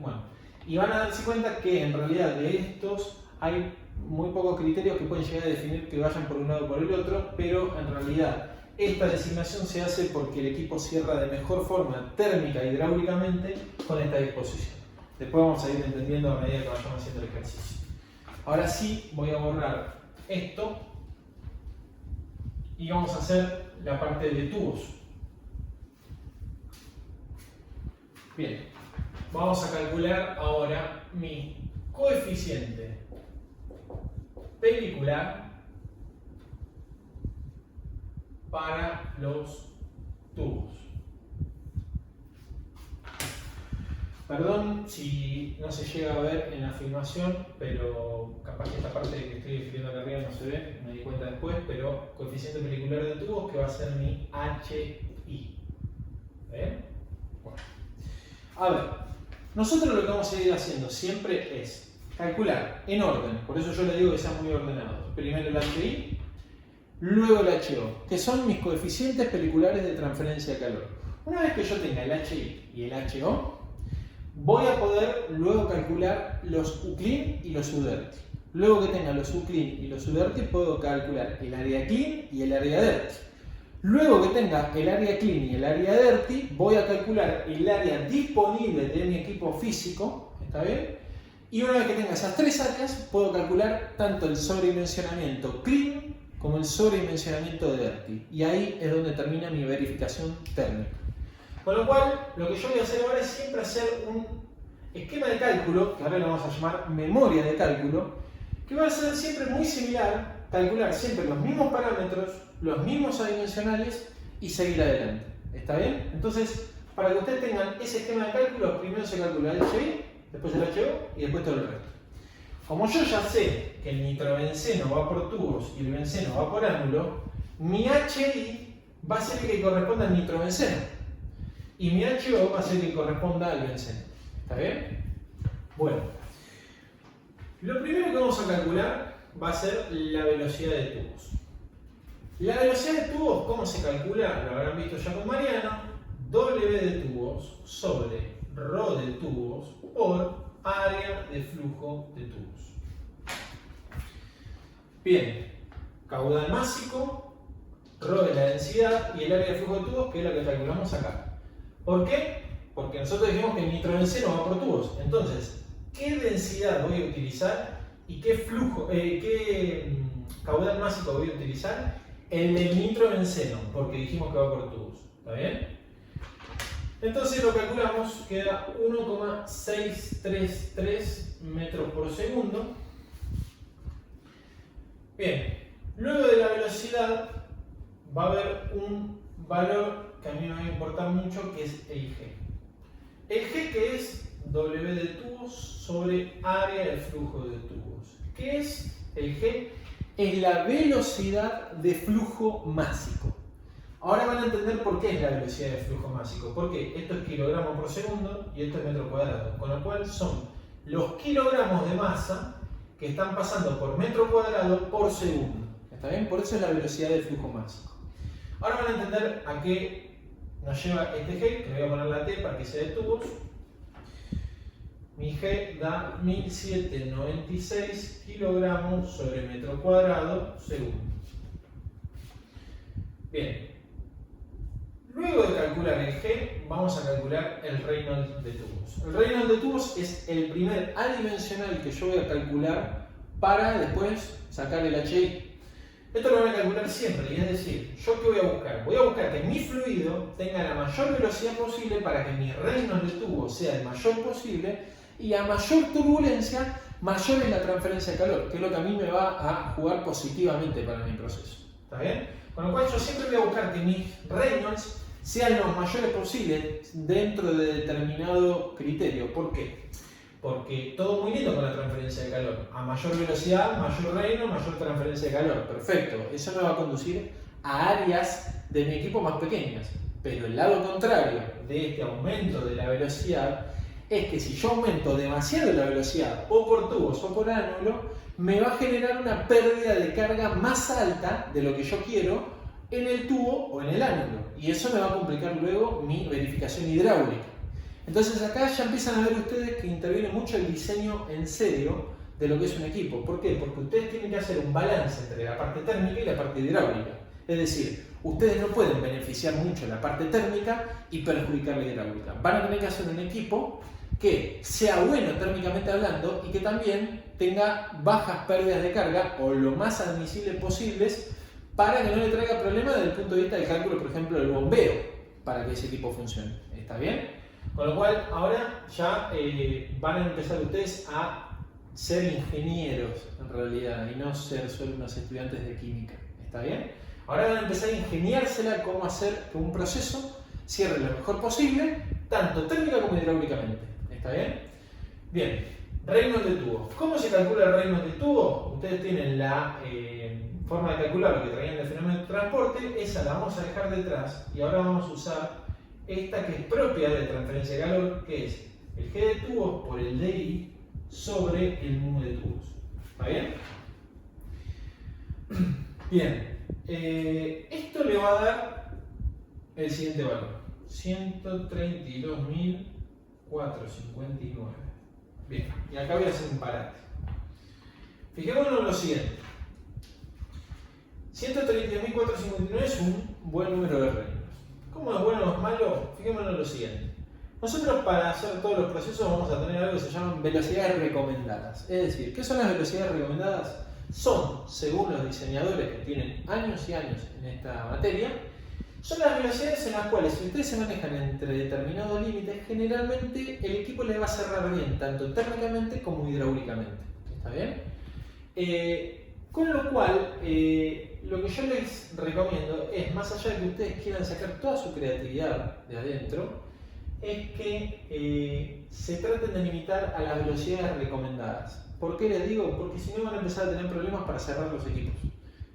Bueno. Y van a darse cuenta que en realidad de estos hay muy pocos criterios que pueden llegar a definir que vayan por un lado o por el otro, pero en realidad esta designación se hace porque el equipo cierra de mejor forma térmica y hidráulicamente con esta disposición. Después vamos a ir entendiendo a medida que vayamos haciendo el ejercicio. Ahora sí voy a borrar esto y vamos a hacer la parte de tubos. Bien, vamos a calcular ahora mi coeficiente pelicular para los tubos. Perdón si no se llega a ver en la filmación, pero capaz que esta parte que estoy escribiendo acá arriba no se ve, me di cuenta después, pero coeficiente pelicular de tubos que va a ser mi HI. ¿Ven? Bueno. A ver, nosotros lo que vamos a ir haciendo siempre es calcular en orden, por eso yo le digo que sean muy ordenados. Primero el HI, luego el HO, que son mis coeficientes peliculares de transferencia de calor. Una vez que yo tenga el HI y el HO, voy a poder luego calcular los UCLIN y los UDERTI. Luego que tenga los UCLIN y los UDERTI, puedo calcular el área CLIN y el área DERTI. Luego que tenga el área CLIN y el área DERTI, voy a calcular el área disponible de mi equipo físico, ¿está bien? Y una vez que tenga esas tres áreas, puedo calcular tanto el sobredimensionamiento CLIN como el sobredimensionamiento de DERTI. Y ahí es donde termina mi verificación térmica. Con lo cual, lo que yo voy a hacer ahora es siempre hacer un esquema de cálculo, que ahora lo vamos a llamar memoria de cálculo, que va a ser siempre muy similar, calcular siempre los mismos parámetros, los mismos adimensionales y seguir adelante. ¿Está bien? Entonces, para que ustedes tengan ese esquema de cálculo, primero se calcula el HI, después el HO y después todo el resto. Como yo ya sé que el nitrobenceno va por tubos y el benceno va por ánulo, mi HI va a ser el que corresponda al nitrobenceno. Y mi HO va a ser el que corresponda al benceno. ¿Está bien? Bueno. Lo primero que vamos a calcular va a ser la velocidad de tubos. La velocidad de tubos, ¿cómo se calcula? Lo habrán visto ya con Mariano. W de tubos sobre ρ de tubos por área de flujo de tubos. Bien, caudal másico, ρ de la densidad y el área de flujo de tubos, que es la que calculamos acá. ¿Por qué? Porque nosotros dijimos que el nitrobenceno va por tubos. Entonces, ¿qué densidad voy a utilizar y qué caudal másico voy a utilizar? El del nitrobenceno, porque dijimos que va por tubos. ¿Está bien? Entonces lo calculamos, queda 1,633 metros por segundo. Bien, luego de la velocidad va a haber un valor que a mí me va a importar mucho, que es el G. El G, que es W de tubos sobre área de flujo de tubos. ¿Qué es el G? Es la velocidad de flujo másico. Ahora van a entender por qué es la velocidad de flujo másico. Porque esto es kilogramos por segundo y esto es metro cuadrado. Con lo cual son los kilogramos de masa que están pasando por metro cuadrado por segundo. ¿Está bien? Por eso es la velocidad de flujo másico. Ahora van a entender a qué nos lleva este G, que le voy a poner la T para que sea de tubos. Mi G da 1796 kilogramos sobre metro cuadrado segundo. Bien. Luego de calcular el G, vamos a calcular el Reynolds de tubos. El Reynolds de tubos es el primer adimensional que yo voy a calcular para después sacar el HI. Esto lo voy a calcular siempre, y es decir, ¿yo qué voy a buscar? Voy a buscar que mi fluido tenga la mayor velocidad posible para que mi Reynolds de tubo sea el mayor posible y a mayor turbulencia, mayor es la transferencia de calor, que es lo que a mí me va a jugar positivamente para mi proceso. ¿Está bien? Con lo cual yo siempre voy a buscar que mis Reynolds sean los mayores posibles dentro de determinado criterio. ¿Por qué? Porque todo muy lindo con la transferencia de calor. A mayor velocidad, mayor Reynolds, mayor transferencia de calor. Perfecto. Eso me va a conducir a áreas de mi equipo más pequeñas. Pero el lado contrario de este aumento de la velocidad es que si yo aumento demasiado la velocidad, o por tubos o por ánulo, me va a generar una pérdida de carga más alta de lo que yo quiero en el tubo o en el ánulo. Y eso me va a complicar luego mi verificación hidráulica. Entonces acá ya empiezan a ver ustedes que interviene mucho el diseño en serio de lo que es un equipo. ¿Por qué? Porque ustedes tienen que hacer un balance entre la parte térmica y la parte hidráulica. Es decir, ustedes no pueden beneficiar mucho la parte térmica y perjudicar la hidráulica. Van a tener que hacer un equipo que sea bueno térmicamente hablando y que también tenga bajas pérdidas de carga o lo más admisibles posibles para que no le traiga problemas desde el punto de vista del cálculo, por ejemplo, del bombeo, para que ese equipo funcione. ¿Está bien? Con lo cual, ahora ya van a empezar ustedes a ser ingenieros en realidad y no ser solo unos estudiantes de química. ¿Está bien? Ahora van a empezar a ingeniársela cómo hacer que un proceso cierre lo mejor posible, tanto térmica como hidráulicamente. ¿Está bien? Bien, Reynolds de tubo. ¿Cómo se calcula el Reynolds de tubo? Ustedes tienen la forma de calcular lo que traían del fenómeno de transporte, esa la vamos a dejar detrás y ahora vamos a usar esta que es propia de transferencia de calor, que es el G de tubos por el DI sobre el mu de tubos. ¿Está bien? Bien, esto le va a dar el siguiente valor: 132.459. Bien, y acá voy a hacer un parate. Fijémonos en lo siguiente: 132.459 es un buen número de Reynolds. ¿Cómo es bueno o es malo? Fijémonos en lo siguiente. Nosotros, para hacer todos los procesos, vamos a tener algo que se llaman velocidades recomendadas. Es decir, ¿qué son las velocidades recomendadas? Son, según los diseñadores que tienen años y años en esta materia, son las velocidades en las cuales, si ustedes se manejan entre determinados límites, generalmente el equipo les va a cerrar bien, tanto térmicamente como hidráulicamente. ¿Está bien? Con lo cual, lo que yo les recomiendo es, más allá de que ustedes quieran sacar toda su creatividad de adentro, es que se traten de limitar a las velocidades recomendadas. ¿Por qué les digo? Porque si no van a empezar a tener problemas para cerrar los equipos.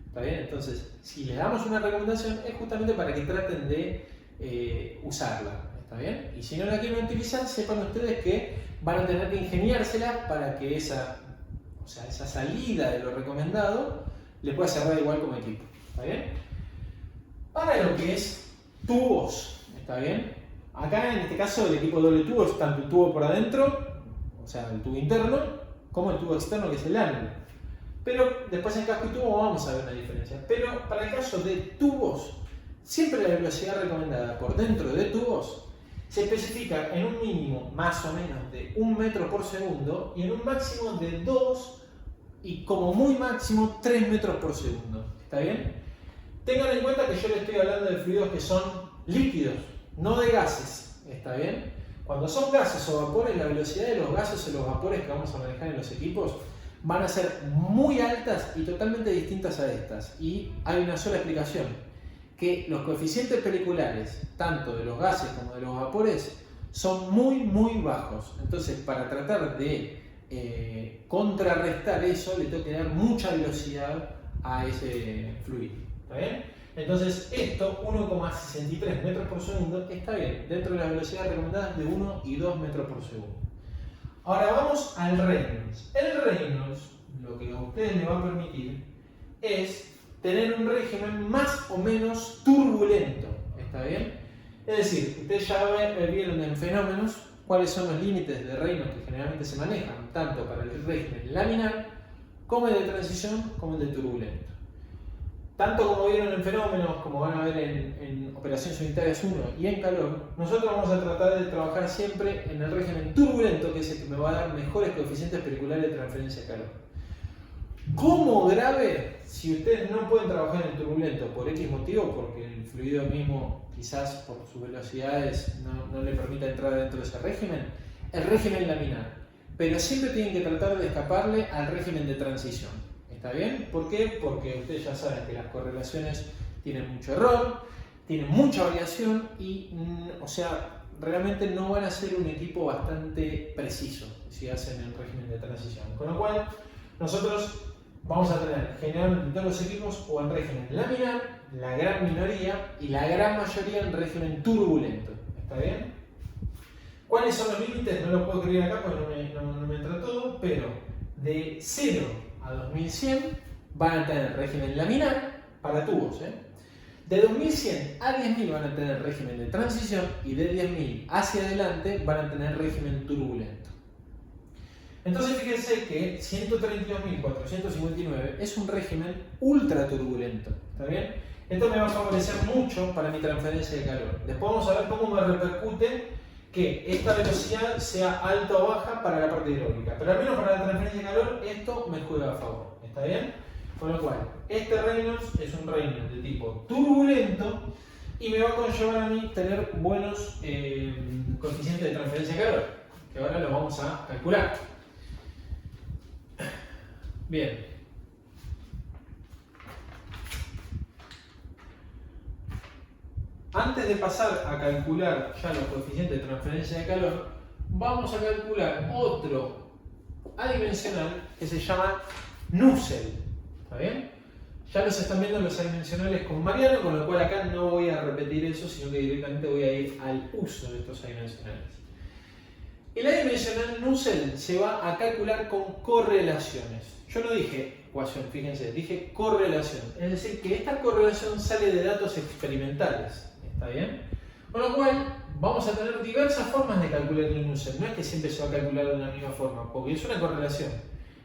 ¿Está bien? Entonces, si les damos una recomendación es justamente para que traten de usarla. ¿Está bien? Y si no la quieren utilizar, sepan ustedes que van a tener que ingeniársela para que esa salida de lo recomendado les pueda cerrar igual como equipo. ¿Está bien? Para lo que es tubos, ¿está bien? Acá en este caso el equipo doble tubo es tanto el tubo por adentro, o sea el tubo interno, como el tubo externo que es el ánulo. Pero después en casco y tubo vamos a ver una diferencia. Pero para el caso de tubos, siempre la velocidad recomendada por dentro de tubos se especifica en un mínimo más o menos de 1 metro por segundo y en un máximo de 2 y como muy máximo 3 metros por segundo. ¿Está bien? Tengan en cuenta que yo les estoy hablando de fluidos que son líquidos, no de gases. ¿Está bien? Cuando son gases o vapores, la velocidad de los gases o los vapores que vamos a manejar en los equipos van a ser muy altas y totalmente distintas a estas. Y hay una sola explicación, que los coeficientes periculares, tanto de los gases como de los vapores, son muy bajos. Entonces, para tratar de contrarrestar eso, le tengo que dar mucha velocidad a ese fluido. ¿Está bien? Entonces, esto, 1,63 metros por segundo, está bien, dentro de las velocidades recomendadas de 1 y 2 metros por segundo. Ahora vamos al Reynolds. El Reynolds, lo que a ustedes les va a permitir es tener un régimen más o menos turbulento. ¿Está bien? Es decir, ustedes ya vieron en fenómenos cuáles son los límites de Reynolds que generalmente se manejan, tanto para el régimen laminar, como el de transición, como el de turbulento. Tanto como vieron en fenómenos, como van a ver en operaciones unitarias 1 y en calor, nosotros vamos a tratar de trabajar siempre en el régimen turbulento, que es el que me va a dar mejores coeficientes periculares de transferencia de calor. Como grave, si ustedes no pueden trabajar en el turbulento por X motivo, porque el fluido mismo quizás por sus velocidades no le permita entrar dentro de ese régimen, el régimen laminar. Pero siempre tienen que tratar de escaparle al régimen de transición. ¿Está bien? ¿Por qué? Porque ustedes ya saben que las correlaciones tienen mucho error, tienen mucha variación y, o sea, realmente no van a ser un equipo bastante preciso si hacen el régimen de transición. Con lo cual, nosotros vamos a tener generalmente todos los equipos o en régimen laminar, la gran minoría y la gran mayoría en régimen turbulento. ¿Está bien? ¿Cuáles son los límites? No los puedo escribir acá porque no me entra todo, pero de 0 a 2100 van a tener régimen laminar para tubos. De 2100 a 10.000 van a tener régimen de transición y de 10.000 hacia adelante van a tener régimen turbulento. Entonces fíjense que 132.459 es un régimen ultra turbulento. ¿Está bien? Esto me va a favorecer mucho para mi transferencia de calor. Después vamos a ver cómo me repercute que esta velocidad sea alta o baja para la parte hidráulica. Pero al menos para la transferencia de calor esto me juega a favor. ¿Está bien? Con lo cual, este Reynolds es un Reynolds de tipo turbulento y me va a conllevar a mí tener buenos coeficientes de transferencia de calor, que ahora los vamos a calcular. Bien. Antes de pasar a calcular ya los coeficientes de transferencia de calor, vamos a calcular otro adimensional que se llama Nusselt. ¿Está bien? Ya los están viendo los adimensionales con Mariano, con lo cual acá no voy a repetir eso, sino que directamente voy a ir al uso de estos adimensionales. El adimensional Nusselt se va a calcular con correlaciones. Yo no dije ecuación, fíjense, dije correlación. Es decir, que esta correlación sale de datos experimentales. ¿Está bien? Con lo cual, vamos a tener diversas formas de calcular el Nusselt. No es que siempre se va a calcular de la misma forma, porque es una correlación.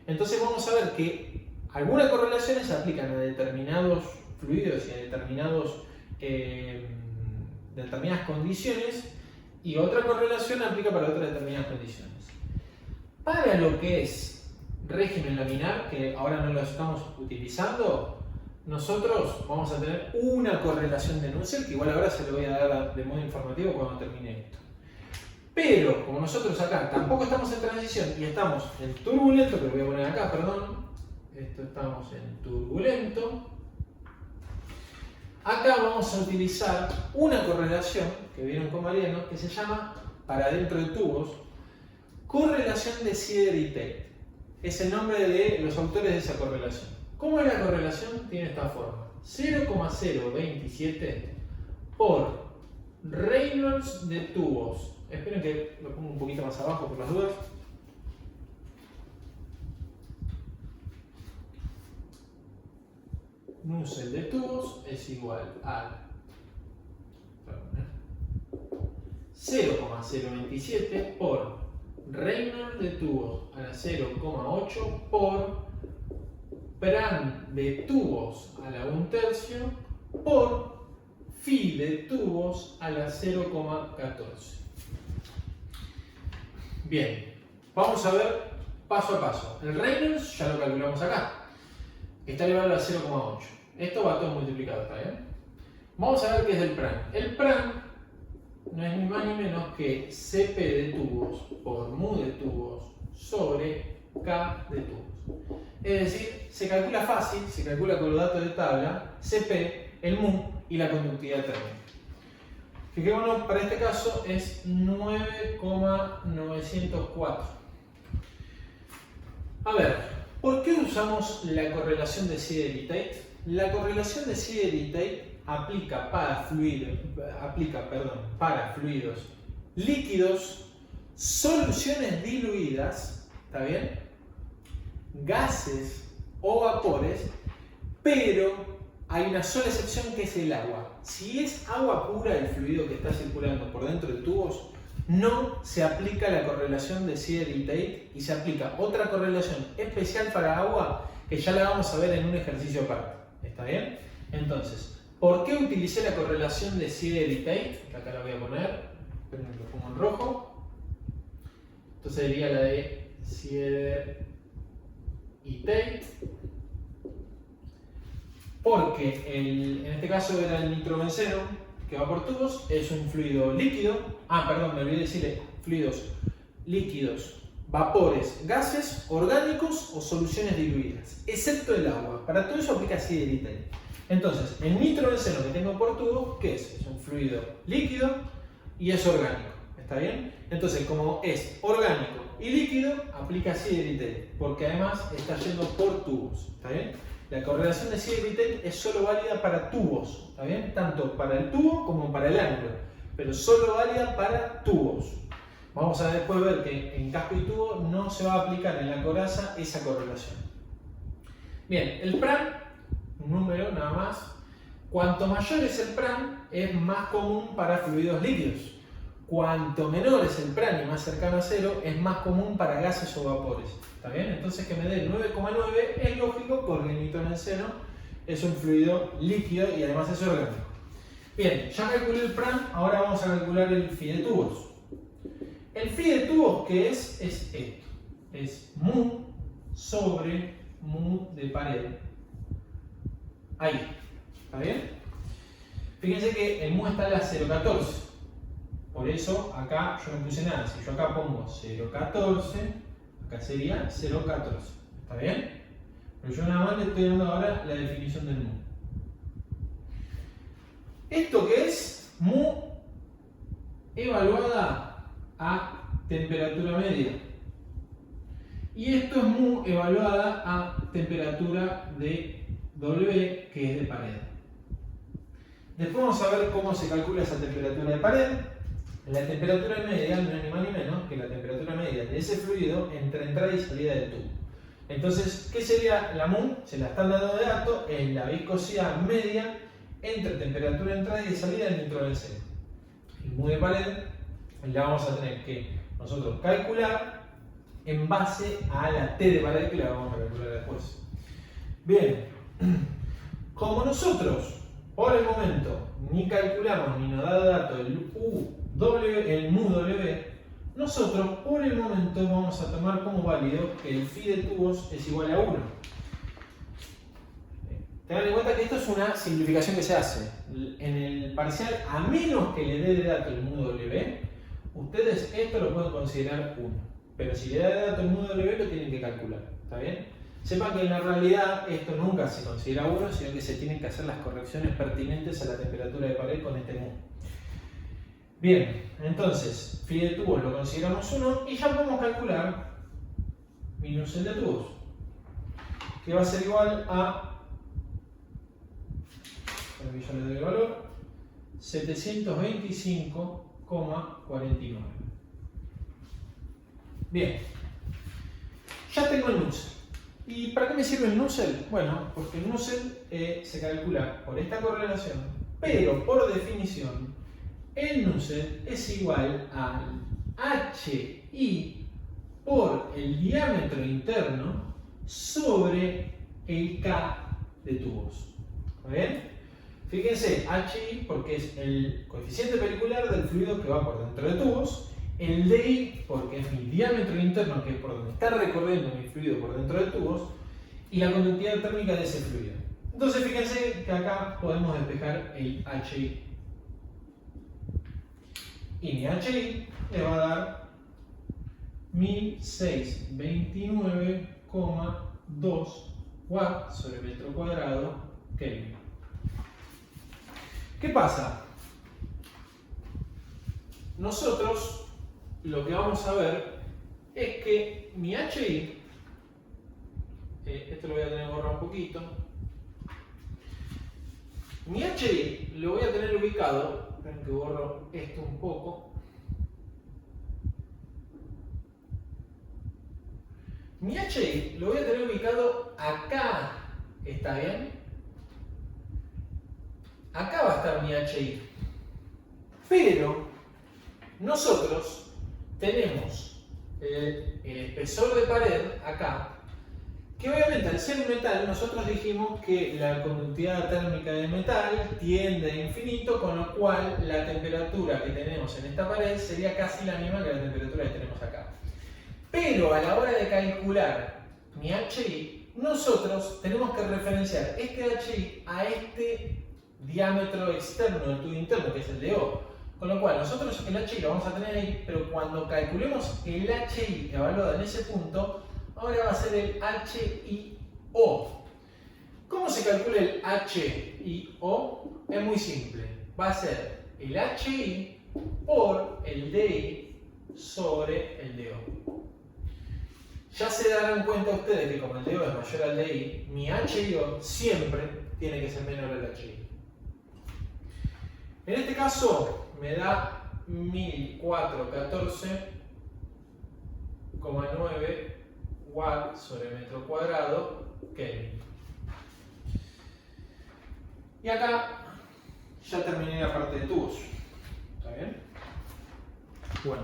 Entonces vamos a ver que algunas correlaciones se aplican a determinados fluidos y a determinadas condiciones, y otra correlación aplica para otras determinadas condiciones. Para lo que es régimen laminar, que ahora no lo estamos utilizando, nosotros vamos a tener una correlación de Nusselt, que igual ahora se lo voy a dar de modo informativo cuando termine esto. Pero, como nosotros acá tampoco estamos en transición y estamos en turbulento, que lo voy a poner acá, perdón, esto estamos en turbulento, acá vamos a utilizar una correlación que vieron con Mariano, que se llama, para dentro de tubos, correlación de Sider y Tate. Es el nombre de los autores de esa correlación. ¿Cómo es la correlación? Tiene esta forma: 0,027 por Reynolds de tubos. Esperen que lo pongo un poquito más abajo por las dudas. Nusselt de tubos es igual a 0,027 por Reynolds de tubos a la 0,8 por PRAN de tubos a la 1/3 por phi de tubos a la 0,14. Bien, vamos a ver paso a paso. El Reynolds ya lo calculamos acá. Está elevado a 0,8. Esto va todo multiplicado, ¿está bien? Vamos a ver qué es el PRAN. El PRAN no es ni más ni menos que CP de tubos por mu de tubos sobre K de tubos. Es decir, se calcula fácil, se calcula con los datos de tabla, CP, el mu y la conductividad térmica. Fijémonos, para este caso es 9,904. A ver, ¿por qué usamos la correlación de Sieder y Tate? La correlación de Sieder y Tate aplica para fluidos líquidos, soluciones diluidas, ¿está bien? Gases o vapores, pero hay una sola excepción que es el agua. Si es agua pura el fluido que está circulando por dentro de tubos, no se aplica la correlación de Sieder y Tate y se aplica otra correlación especial para agua que ya la vamos a ver en un ejercicio aparte. ¿Está bien? Entonces, ¿por qué utilicé la correlación de Sieder y Tate? Que acá la voy a poner, pero lo pongo en rojo. Entonces sería la de Sieder y Tate. Porque en este caso era el nitrobenceno que va por tubos, es un fluido líquido. Me olvidé decirle fluidos líquidos, vapores, gases, orgánicos o soluciones diluidas, excepto el agua. Para todo eso aplica Sieder y Tate. Entonces, el nitrobenceno que tengo por tubo, ¿qué es? Es un fluido líquido y es orgánico. ¿Está bien? Entonces, como es orgánico y líquido, aplica Sieder y Tate, porque además está yendo por tubos. ¿Está bien? La correlación de Sieder y Tate es solo válida para tubos. ¿Está bien? Tanto para el tubo como para el ángulo, pero solo válida para tubos. Vamos a después ver que en casco y tubo no se va a aplicar en la coraza esa correlación. Bien, el PRAN, un número nada más. Cuanto mayor es el PRAN, es más común para fluidos líquidos. Cuanto menor es el PRAN y más cercano a 0, es más común para gases o vapores. ¿Está bien? Entonces que me dé 9,9 es lógico porque el nitrobenceno es un fluido líquido y además es orgánico. Bien, ya calculé el PRAN, ahora vamos a calcular el phi de tubos. El phi de tubos, ¿qué es? Es esto. Es mu sobre mu de pared. Ahí. ¿Está bien? Fíjense que el mu está a la 0,14. Por eso acá yo no puse nada. Si yo acá pongo 0,14, acá sería 0,14. ¿Está bien? Pero yo nada más le estoy dando ahora la definición del mu. ¿Esto qué es? Mu evaluada a temperatura media. Y esto es mu evaluada a temperatura de W, que es de pared. Después vamos a ver cómo se calcula esa temperatura de pared. La temperatura media no es ni más ni menos que la temperatura media de ese fluido entre entrada y salida del tubo. Entonces, ¿qué sería la mu? Se la están dando de dato, es la viscosidad media entre temperatura de entrada y de salida del nitrobenceno. El mu de pared la vamos a tener que nosotros calcular en base a la T de pared que la vamos a calcular después. Bien, como nosotros por el momento ni calculamos ni nos da de dato el mu W, nosotros por el momento vamos a tomar como válido que el phi de tubos es igual a 1. Tengan en cuenta que esto es una simplificación que se hace. En el parcial, a menos que le dé de dato el mu W, ustedes esto lo pueden considerar 1. Pero si le da de dato el mu W, lo tienen que calcular. ¿Está bien? Sepan que en la realidad esto nunca se considera 1, sino que se tienen que hacer las correcciones pertinentes a la temperatura de pared con este mu. Bien, entonces, phi de tubos lo consideramos 1 y ya podemos calcular minus el de tubos, que va a ser igual a, aquí ya le doy el valor, 725,49. Bien, ya tengo el Nusselt. ¿Y para qué me sirve el Nusselt? Bueno, porque el Nusselt se calcula por esta correlación, pero por definición el Nusselt es igual al HI por el diámetro interno sobre el K de tubos. ¿Está bien? Fíjense, HI porque es el coeficiente pericular del fluido que va por dentro de tubos, el DI porque es mi diámetro interno, que es por donde está recorriendo mi fluido por dentro de tubos, y la conductividad térmica de ese fluido. Entonces fíjense que acá podemos despejar el HI. Y mi HI le va a dar 1629,2 watts sobre metro cuadrado Kelvin. ¿Qué pasa? Nosotros lo que vamos a ver es que mi HI, esto lo voy a tener que borrar un poquito, mi HI lo voy a tener ubicado, esperen que borro esto un poco, mi HI lo voy a tener ubicado acá, ¿está bien? Acá va a estar mi HI, pero nosotros tenemos el espesor de pared acá, que obviamente al ser un metal nosotros dijimos que la conductividad térmica del metal tiende a infinito, con lo cual la temperatura que tenemos en esta pared sería casi la misma que la temperatura que tenemos acá. Pero a la hora de calcular mi HI, nosotros tenemos que referenciar este HI a este diámetro externo del tubo interno, que es el de O. Con lo cual, nosotros el HI lo vamos a tener ahí, pero cuando calculemos el HI evaluado en ese punto, ahora va a ser el HIO. ¿Cómo se calcula el HIO? Es muy simple. Va a ser el HI por el DI sobre el DO. Ya se darán cuenta ustedes que como el DO es mayor al DI, mi HIO siempre tiene que ser menor al HI. En este caso me da 1414,9 watts sobre metro cuadrado Kelvin. Y acá ya terminé la parte de tubos. ¿Está bien? Bueno.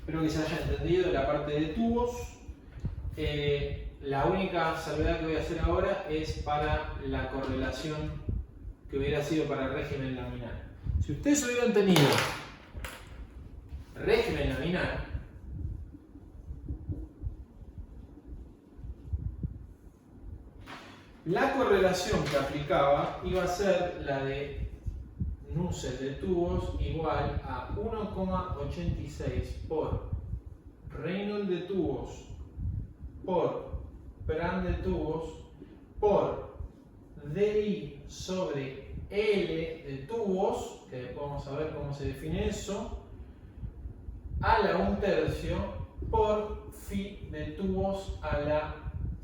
Espero que se haya entendido la parte de tubos. La única salvedad que voy a hacer ahora es para la correlación que hubiera sido para el régimen laminar. Si ustedes hubieran tenido régimen laminar, la correlación que aplicaba iba a ser la de nuces de tubos igual a 1,86 por Reynolds de tubos por Pran de tubos por DI sobre L de tubos, que después vamos a ver cómo se define eso, a la 1/3 por Phi de tubos a la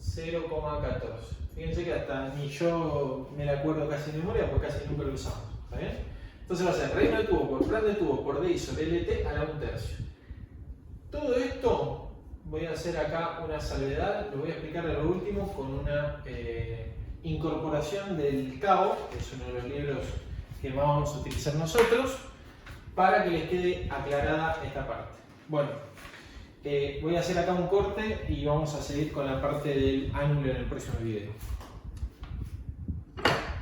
0,14. Fíjense que hasta ni yo me la acuerdo casi de memoria porque casi nunca lo usamos. ¿Está bien? Entonces va a ser Reynolds de tubos por Pran de tubos por DI sobre LT a la 1/3. Todo esto voy a hacer acá una salvedad, lo voy a explicar a lo último con una incorporación del CAO, que es uno de los libros que vamos a utilizar nosotros, para que les quede aclarada esta parte. Bueno, voy a hacer acá un corte y vamos a seguir con la parte del ángulo en el próximo video.